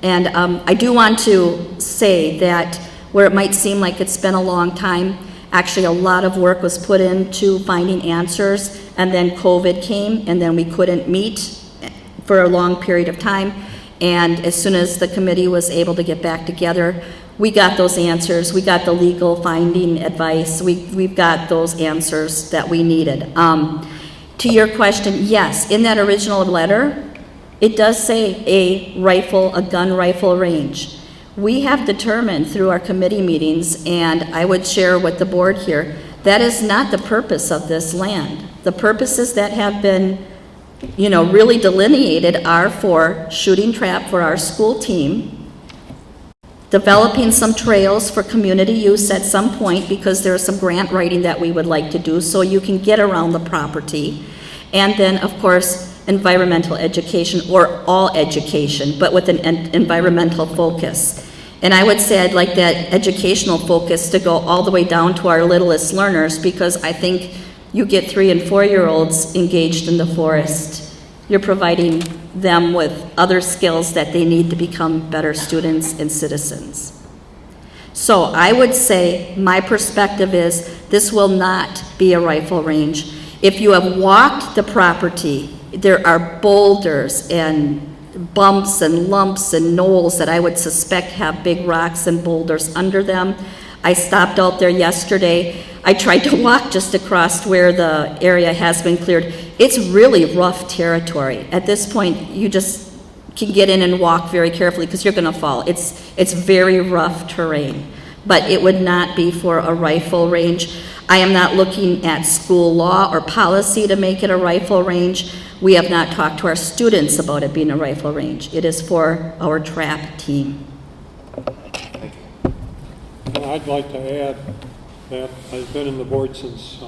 and I do want to say that where it might seem like it's been a long time, actually a lot of work was put into finding answers, and then COVID came, and then we couldn't meet for a long period of time, and as soon as the committee was able to get back together, we got those answers. We got the legal finding advice. We've got those answers that we needed. To your question, yes, in that original letter, it does say a gun rifle range. We have determined through our committee meetings, and I would share with the board here, that is not the purpose of this land. The purposes that have been, really delineated are for shooting trap for our school team, developing some trails for community use at some point because there's some grant writing that we would like to do so you can get around the property, and then, of course, environmental education, or all education, but with an environmental focus. And I would say I'd like that educational focus to go all the way down to our littlest learners, because I think you get 3- and 4-year-olds engaged in the forest. You're providing them with other skills that they need to become better students and citizens. So I would say my perspective is this will not be a rifle range. If you have walked the property, there are boulders and bumps and lumps and knolls that I would suspect have big rocks and boulders under them. I stopped out there yesterday. I tried to walk just across where the area has been cleared. It's really rough territory. At this point, you just can get in and walk very carefully because you're going to fall. It's very rough terrain, but it would not be for a rifle range. I am not looking at school law or policy to make it a rifle range. We have not talked to our students about it being a rifle range. It is for our trap team. And I'd like to add that I've been in the board since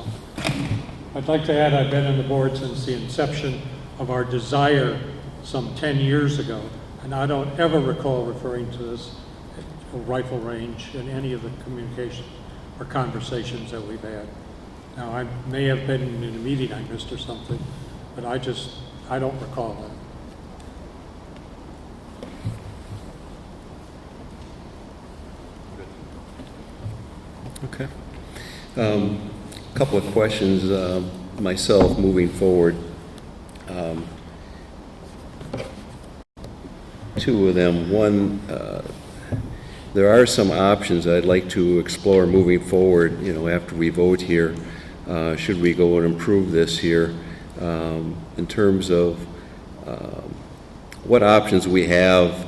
the inception of our Desire some 10 years ago, and I don't ever recall referring to this a rifle range in any of the communication or conversations that we've had. Now, I may have been in a meeting I missed or something, but I don't recall that. Okay. Couple of questions myself moving forward. Two of them. One, there are some options I'd like to explore moving forward, after we vote here. Should we go and improve this here, in terms of what options we have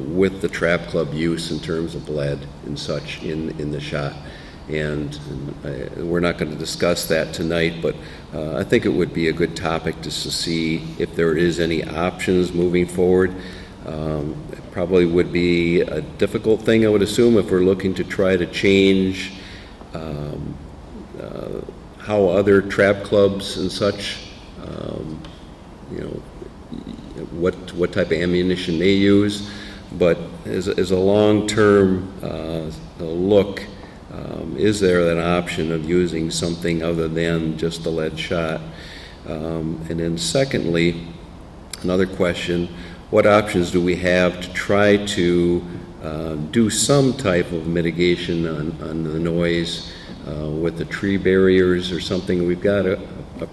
with the trap club use in terms of lead and such in the shot. And we're not going to discuss that tonight, but I think it would be a good topic just to see if there is any options moving forward. It probably would be a difficult thing, I would assume, if we're looking to try to change how other trap clubs and such, you know, what type of ammunition they use, but as a long-term look, is there an option of using something other than just the lead shot? And then secondly, another question, what options do we have to try to do some type of mitigation on the noise with the tree barriers or something? We've got a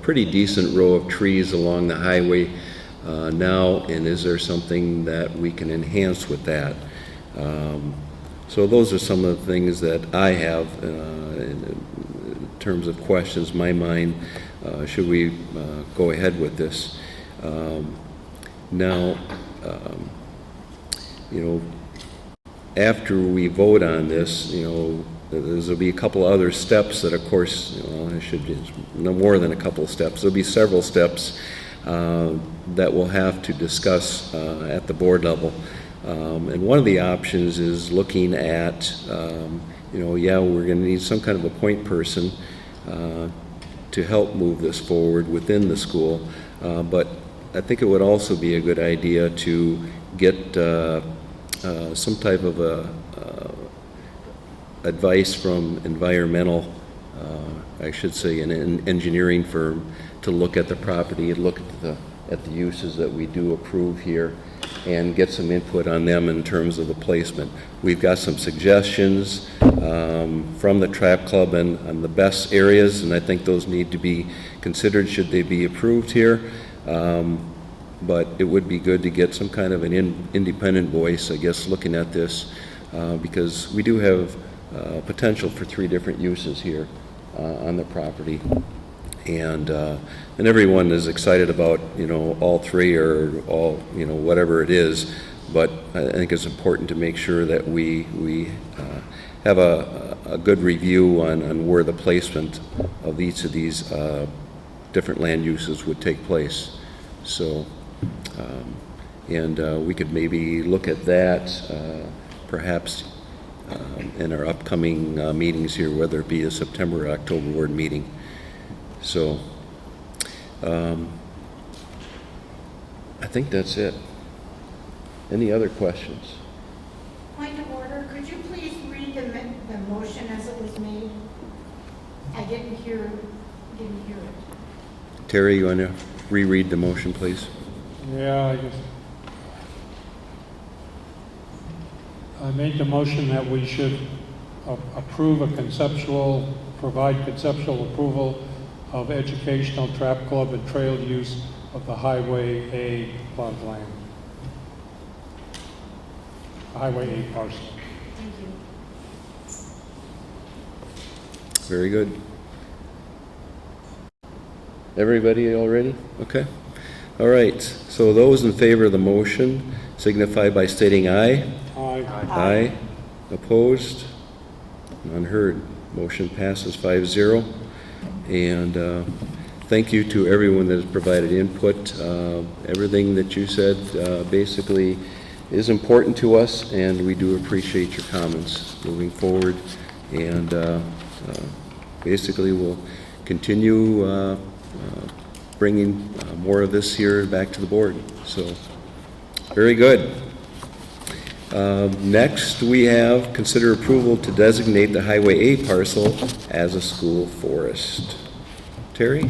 pretty decent row of trees along the highway now, and is there something that we can enhance with that? So those are some of the things that I have in terms of questions in my mind. Should we go ahead with this? Now, you know, after we vote on this, you know, there'll be a couple other steps that, of course, you know, I should be no more than a couple of steps. There'll be several steps that we'll have to discuss at the board level. And one of the options is looking at, you know, yeah, we're going to need some kind of a point person to help move this forward within the school, but I think it would also be a good idea to get some type of advice from environmental, I should say, an engineering firm to look at the property and look at the uses that we do approve here and get some input on them in terms of the placement. We've got some suggestions from the trap club on the best areas, and I think those need to be considered should they be approved here. But it would be good to get some kind of an independent voice, I guess, looking at this, because we do have potential for 3 different uses here on the property. And everyone is excited about, you know, all 3 or all, you know, whatever it is, but I think it's important to make sure that we have a good review on where the placement of each of these different land uses would take place. So, we could maybe look at that perhaps in our upcoming meetings here, whether it be a September or October board meeting. So, I think that's it. Any other questions? Point of order, could you please read the motion as it was made? I didn't hear it. Terry, you want to reread the motion, please? Yeah, I made the motion that we should provide conceptual approval of educational trap club and trail use of the Highway A plot land. Highway A parcel. Thank you. Very good. Everybody all ready? Okay. All right. So those in favor of the motion signify by stating aye. Aye. Aye. Opposed? None heard. Motion passes 5-0. And thank you to everyone that has provided input. Everything that you said basically is important to us, and we do appreciate your comments moving forward. And basically we'll continue bringing more of this here back to the board. So, very good. Next, we have consider approval to designate the Highway A parcel as a school forest. Terry?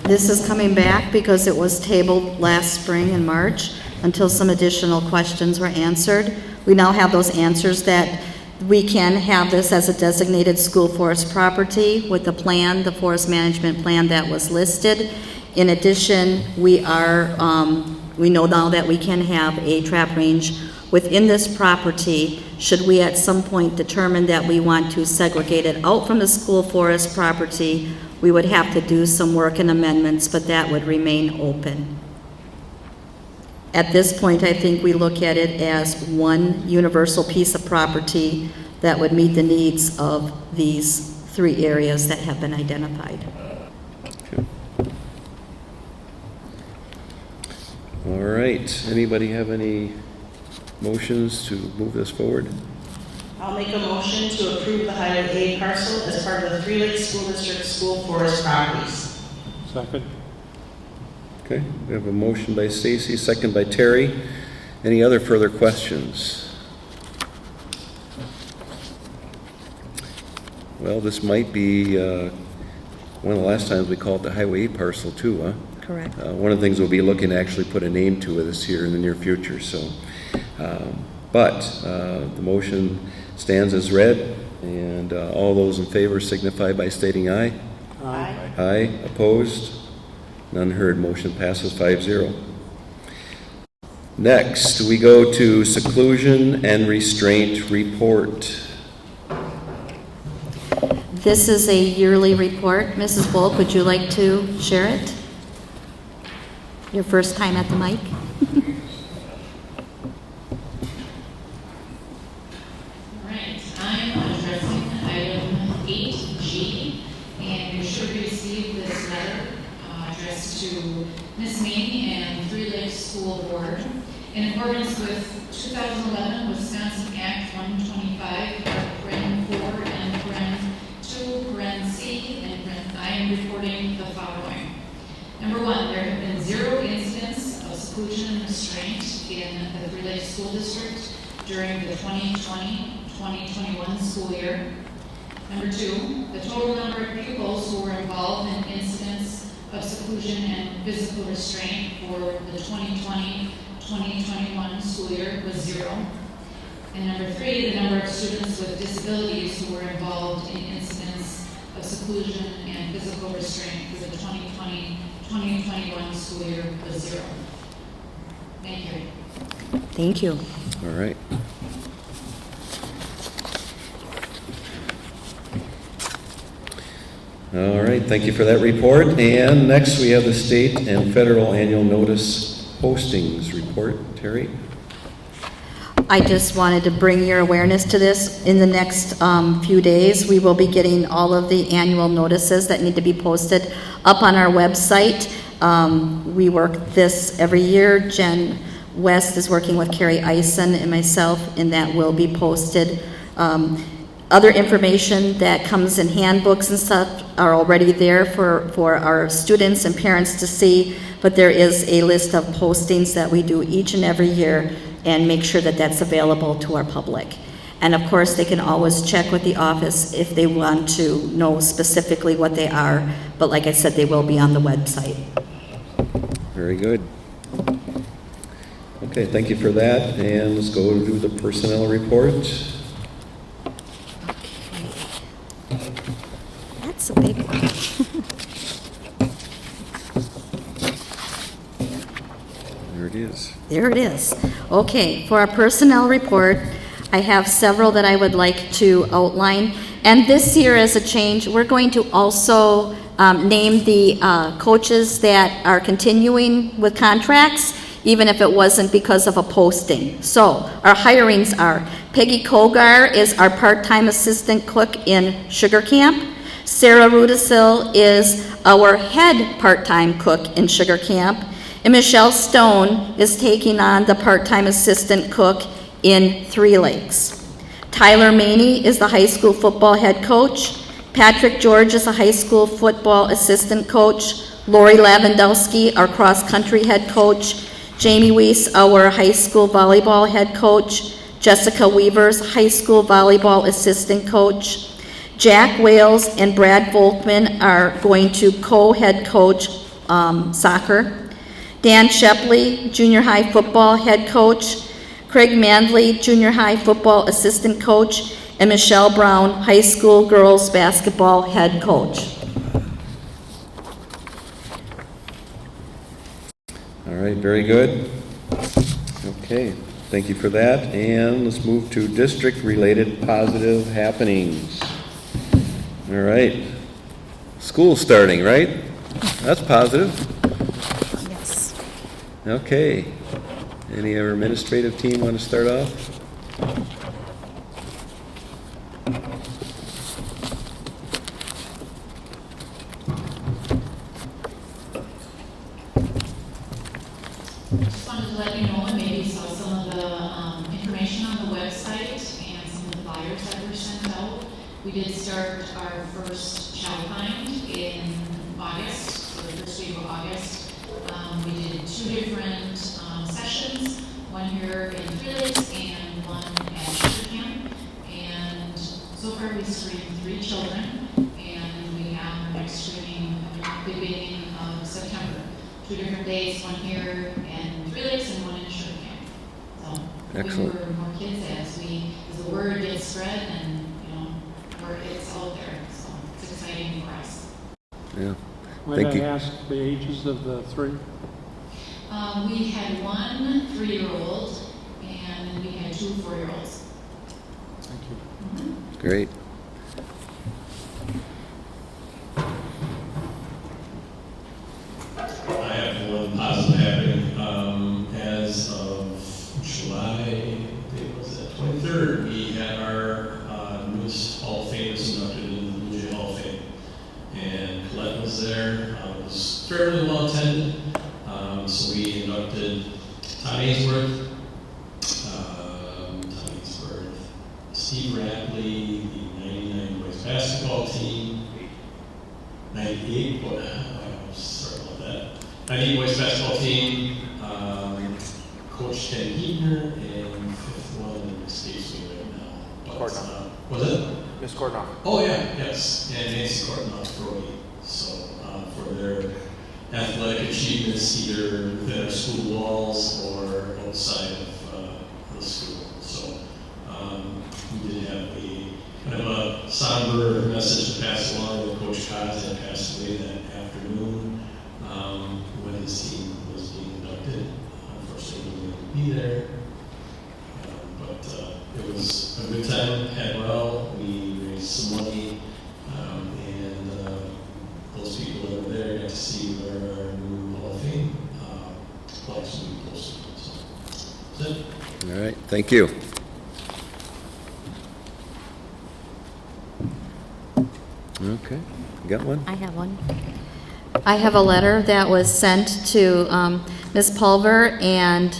This is coming back because it was tabled last spring in March until some additional questions were answered. We now have those answers that we can have this as a designated school forest property with the plan, the forest management plan that was listed. In addition, we know now that we can have a trap range within this property should we at some point determine that we want to segregate it out from the school forest property. We would have to do some work and amendments, but that would remain open. At this point, I think we look at it as one universal piece of property that would meet the needs of these 3 areas that have been identified. Okay. All right. Anybody have any motions to move this forward? I'll make a motion to approve the Highway 8 parcel as part of the Three Lakes School District School Forest properties. Second. Okay, we have a motion by Stacy, second by Terry. Any other further questions? Well, this might be one of the last times we call it the Highway 8 parcel too, huh? Correct. One of the things we'll be looking to actually put a name to it this year in the near future, so. But the motion stands as read, and all those in favor signify by stating aye. Aye. Aye. Opposed? None heard. Motion passes 5-0. Next, we go to seclusion and restraint report. This is a yearly report. Mrs. Volk, would you like to share it? Your first time at the mic? Right, I'm addressing item 8G, and you should receive this letter addressed to Ms. Maney and Three Lakes School Board in accordance with 2011 Wisconsin Act 125, Paren 4 and Paren 2, Paren C, and Paren I am reporting the following. Number one, there have been 0 incidents of seclusion and restraint in the Three Lakes School District during the 2020-2021 school year. Number two, the total number of pupils who were involved in incidents of seclusion and physical restraint for the 2020-2021 school year was 0. And number three, the number of students with disabilities who were involved in incidents of seclusion and physical restraint for the 2020-2021 school year was 0. Thank you. Thank you. All right. All right, thank you for that report. And next we have the state and federal annual notice postings report. Terry? I just wanted to bring your awareness to this. In the next few days, we will be getting all of the annual notices that need to be posted up on our website. We work this every year. Jen West is working with Carrie Eisen and myself, and that will be posted. Other information that comes in handbooks and stuff are already there for our students and parents to see, but there is a list of postings that we do each and every year and make sure that that's available to our public. And of course, they can always check with the office if they want to know specifically what they are, but like I said, they will be on the website. Very good. Okay, thank you for that. And let's go to the personnel report. That's a big one. There it is. There it is. Okay, for our personnel report, I have several that I would like to outline. And this year, as a change, we're going to also name the coaches that are continuing with contracts, even if it wasn't because of a posting. So our hirings are Peggy Kogar is our part-time assistant cook in Sugar Camp. Sarah Rudisil is our head part-time cook in Sugar Camp. And Michelle Stone is taking on the part-time assistant cook in Three Lakes. Tyler Maney is the high school football head coach. Patrick George is a high school football assistant coach. Lori Lavandowski, our cross-country head coach. Jamie Weiss, our high school volleyball head coach. Jessica Weavers, high school volleyball assistant coach. Jack Wales and Brad Volkman are going to co-head coach soccer. Dan Shepley, junior high football head coach. Craig Mandley, junior high football assistant coach. And Michelle Brown, high school girls basketball head coach. All right, very good. Okay, thank you for that. And let's move to district-related positive happenings. All right. School's starting, right? That's positive. Yes. Okay. Any other administrative team want to start off? Just wanted to let you know, and maybe saw some of the information on the website and some of the flyer flyers that were sent out. We did start our first child find in August, so the first week of August. We did 2 different sessions, one here in Three Lakes and one at Sugar Camp. And so far we screened 3 children, and we have our next screening at the beginning of September. 2 different days, one here in Three Lakes and one in Sugar Camp. So Excellent. we more kids as the word gets spread and, word gets out there. So it's exciting for us. Yeah. Might Thank I you. ask the ages of the 3? We had 1 3-year-old and then we had 2 4-year-olds. Thank you. Great. I have one positive happening. As of July, what was that, 23rd, we had our newest Hall of Fame inducted in the Blue Jay Hall of Fame. And Colette was there. It was fairly well attended. So we inducted Todd Ainsworth, Steve Rapley, the 99 boys basketball team, 98 boys, sorry about that, 98 boys basketball team, Coach Ken Heatner, and 5th one escapes me right now. Cordnoff. Was it? Miss Cordnoff. Oh yeah, yes, and Nancy Cordnoff Brody. So for their athletic achievements, either within our school walls or outside of the school. So we did have a kind of a somber message to pass along with Coach Kaz that passed away that afternoon when his team was being inducted. Unfortunately, he couldn't be there. But it was a good time, had well. We raised some money, and those people that were there got to see where our new Hall of Fame plaques will be posted. So that's it. All right. Thank you. Okay. You got one? I have one. I have a letter that was sent to Ms. Pulver and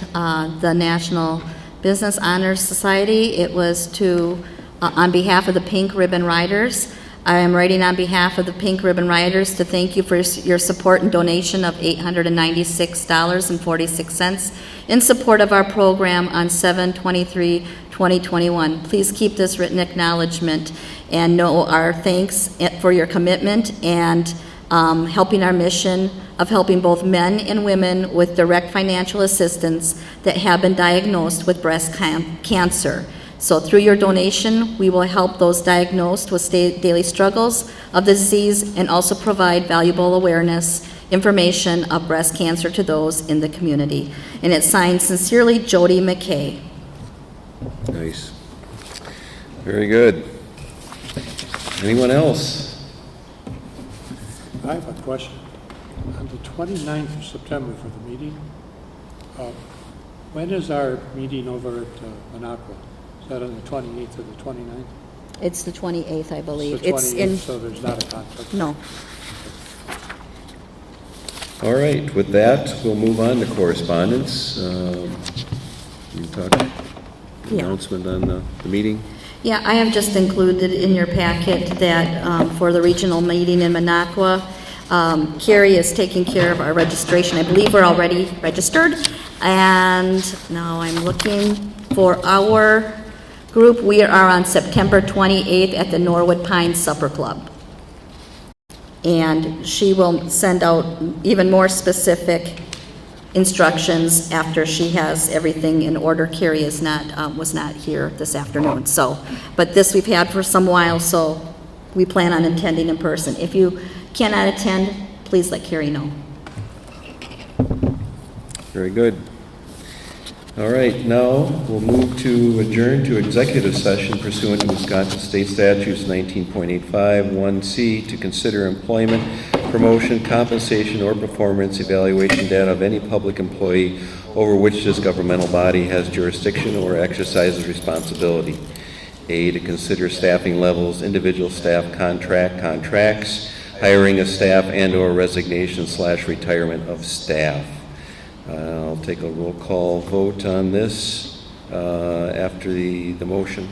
the National Business Honors Society. It was to, on behalf of the Pink Ribbon Riders. I am writing on behalf of the Pink Ribbon Riders to thank you for your support and donation of $896.46 in support of our program on 7/23/2021. Please keep this written acknowledgement and know our thanks for your commitment and helping our mission of helping both men and women with direct financial assistance that have been diagnosed with breast cancer. So through your donation, we will help those diagnosed with daily struggles of the disease and also provide valuable awareness, information of breast cancer to those in the community. And it's signed sincerely, Jody McKay. Nice. Very good. Anyone else? I have a question. On the 29th of September for the meeting, when is our meeting over at Minocqua? Is that on the 28th or the 29th? It's the 28th, I believe. It's the 28th, so there's not a conflict? No. All right. With that, we'll move on to correspondence. You talk announcement on the meeting? Yeah, I have just included in your packet that for the regional meeting in Minocqua, Carrie is taking care of our registration. I believe we're already registered. And now I'm looking for our group. We are on September 28th at the Norwood Pines Supper Club. And she will send out even more specific instructions after she has everything in order. Carrie is was not here this afternoon. So, but this we've had for some while, so we plan on attending in person. If you cannot attend, please let Carrie know. Very good. All right, now we'll move to adjourn to executive session pursuant to Wisconsin State Statutes 19.85 1C to consider employment, promotion, compensation, or performance evaluation data of any public employee over which this governmental body has jurisdiction or exercises responsibility. A, to consider staffing levels, individual staff contracts, hiring of staff, and/or resignation/retirement of staff. I'll take a roll call vote on this after the motion.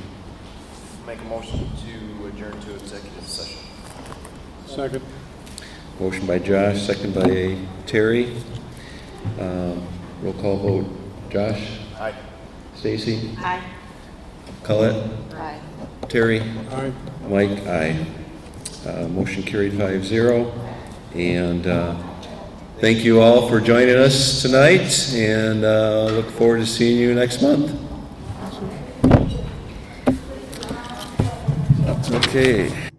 Make motion to adjourn to executive session. Second. Motion by Josh, second by Terry. Roll call vote. Josh? Aye. Stacy? Aye. Colette? Aye. Terry? Aye. Mike? Aye. Motion carried 5-0. And thank you all for joining us tonight, and look forward to seeing you next month. Okay.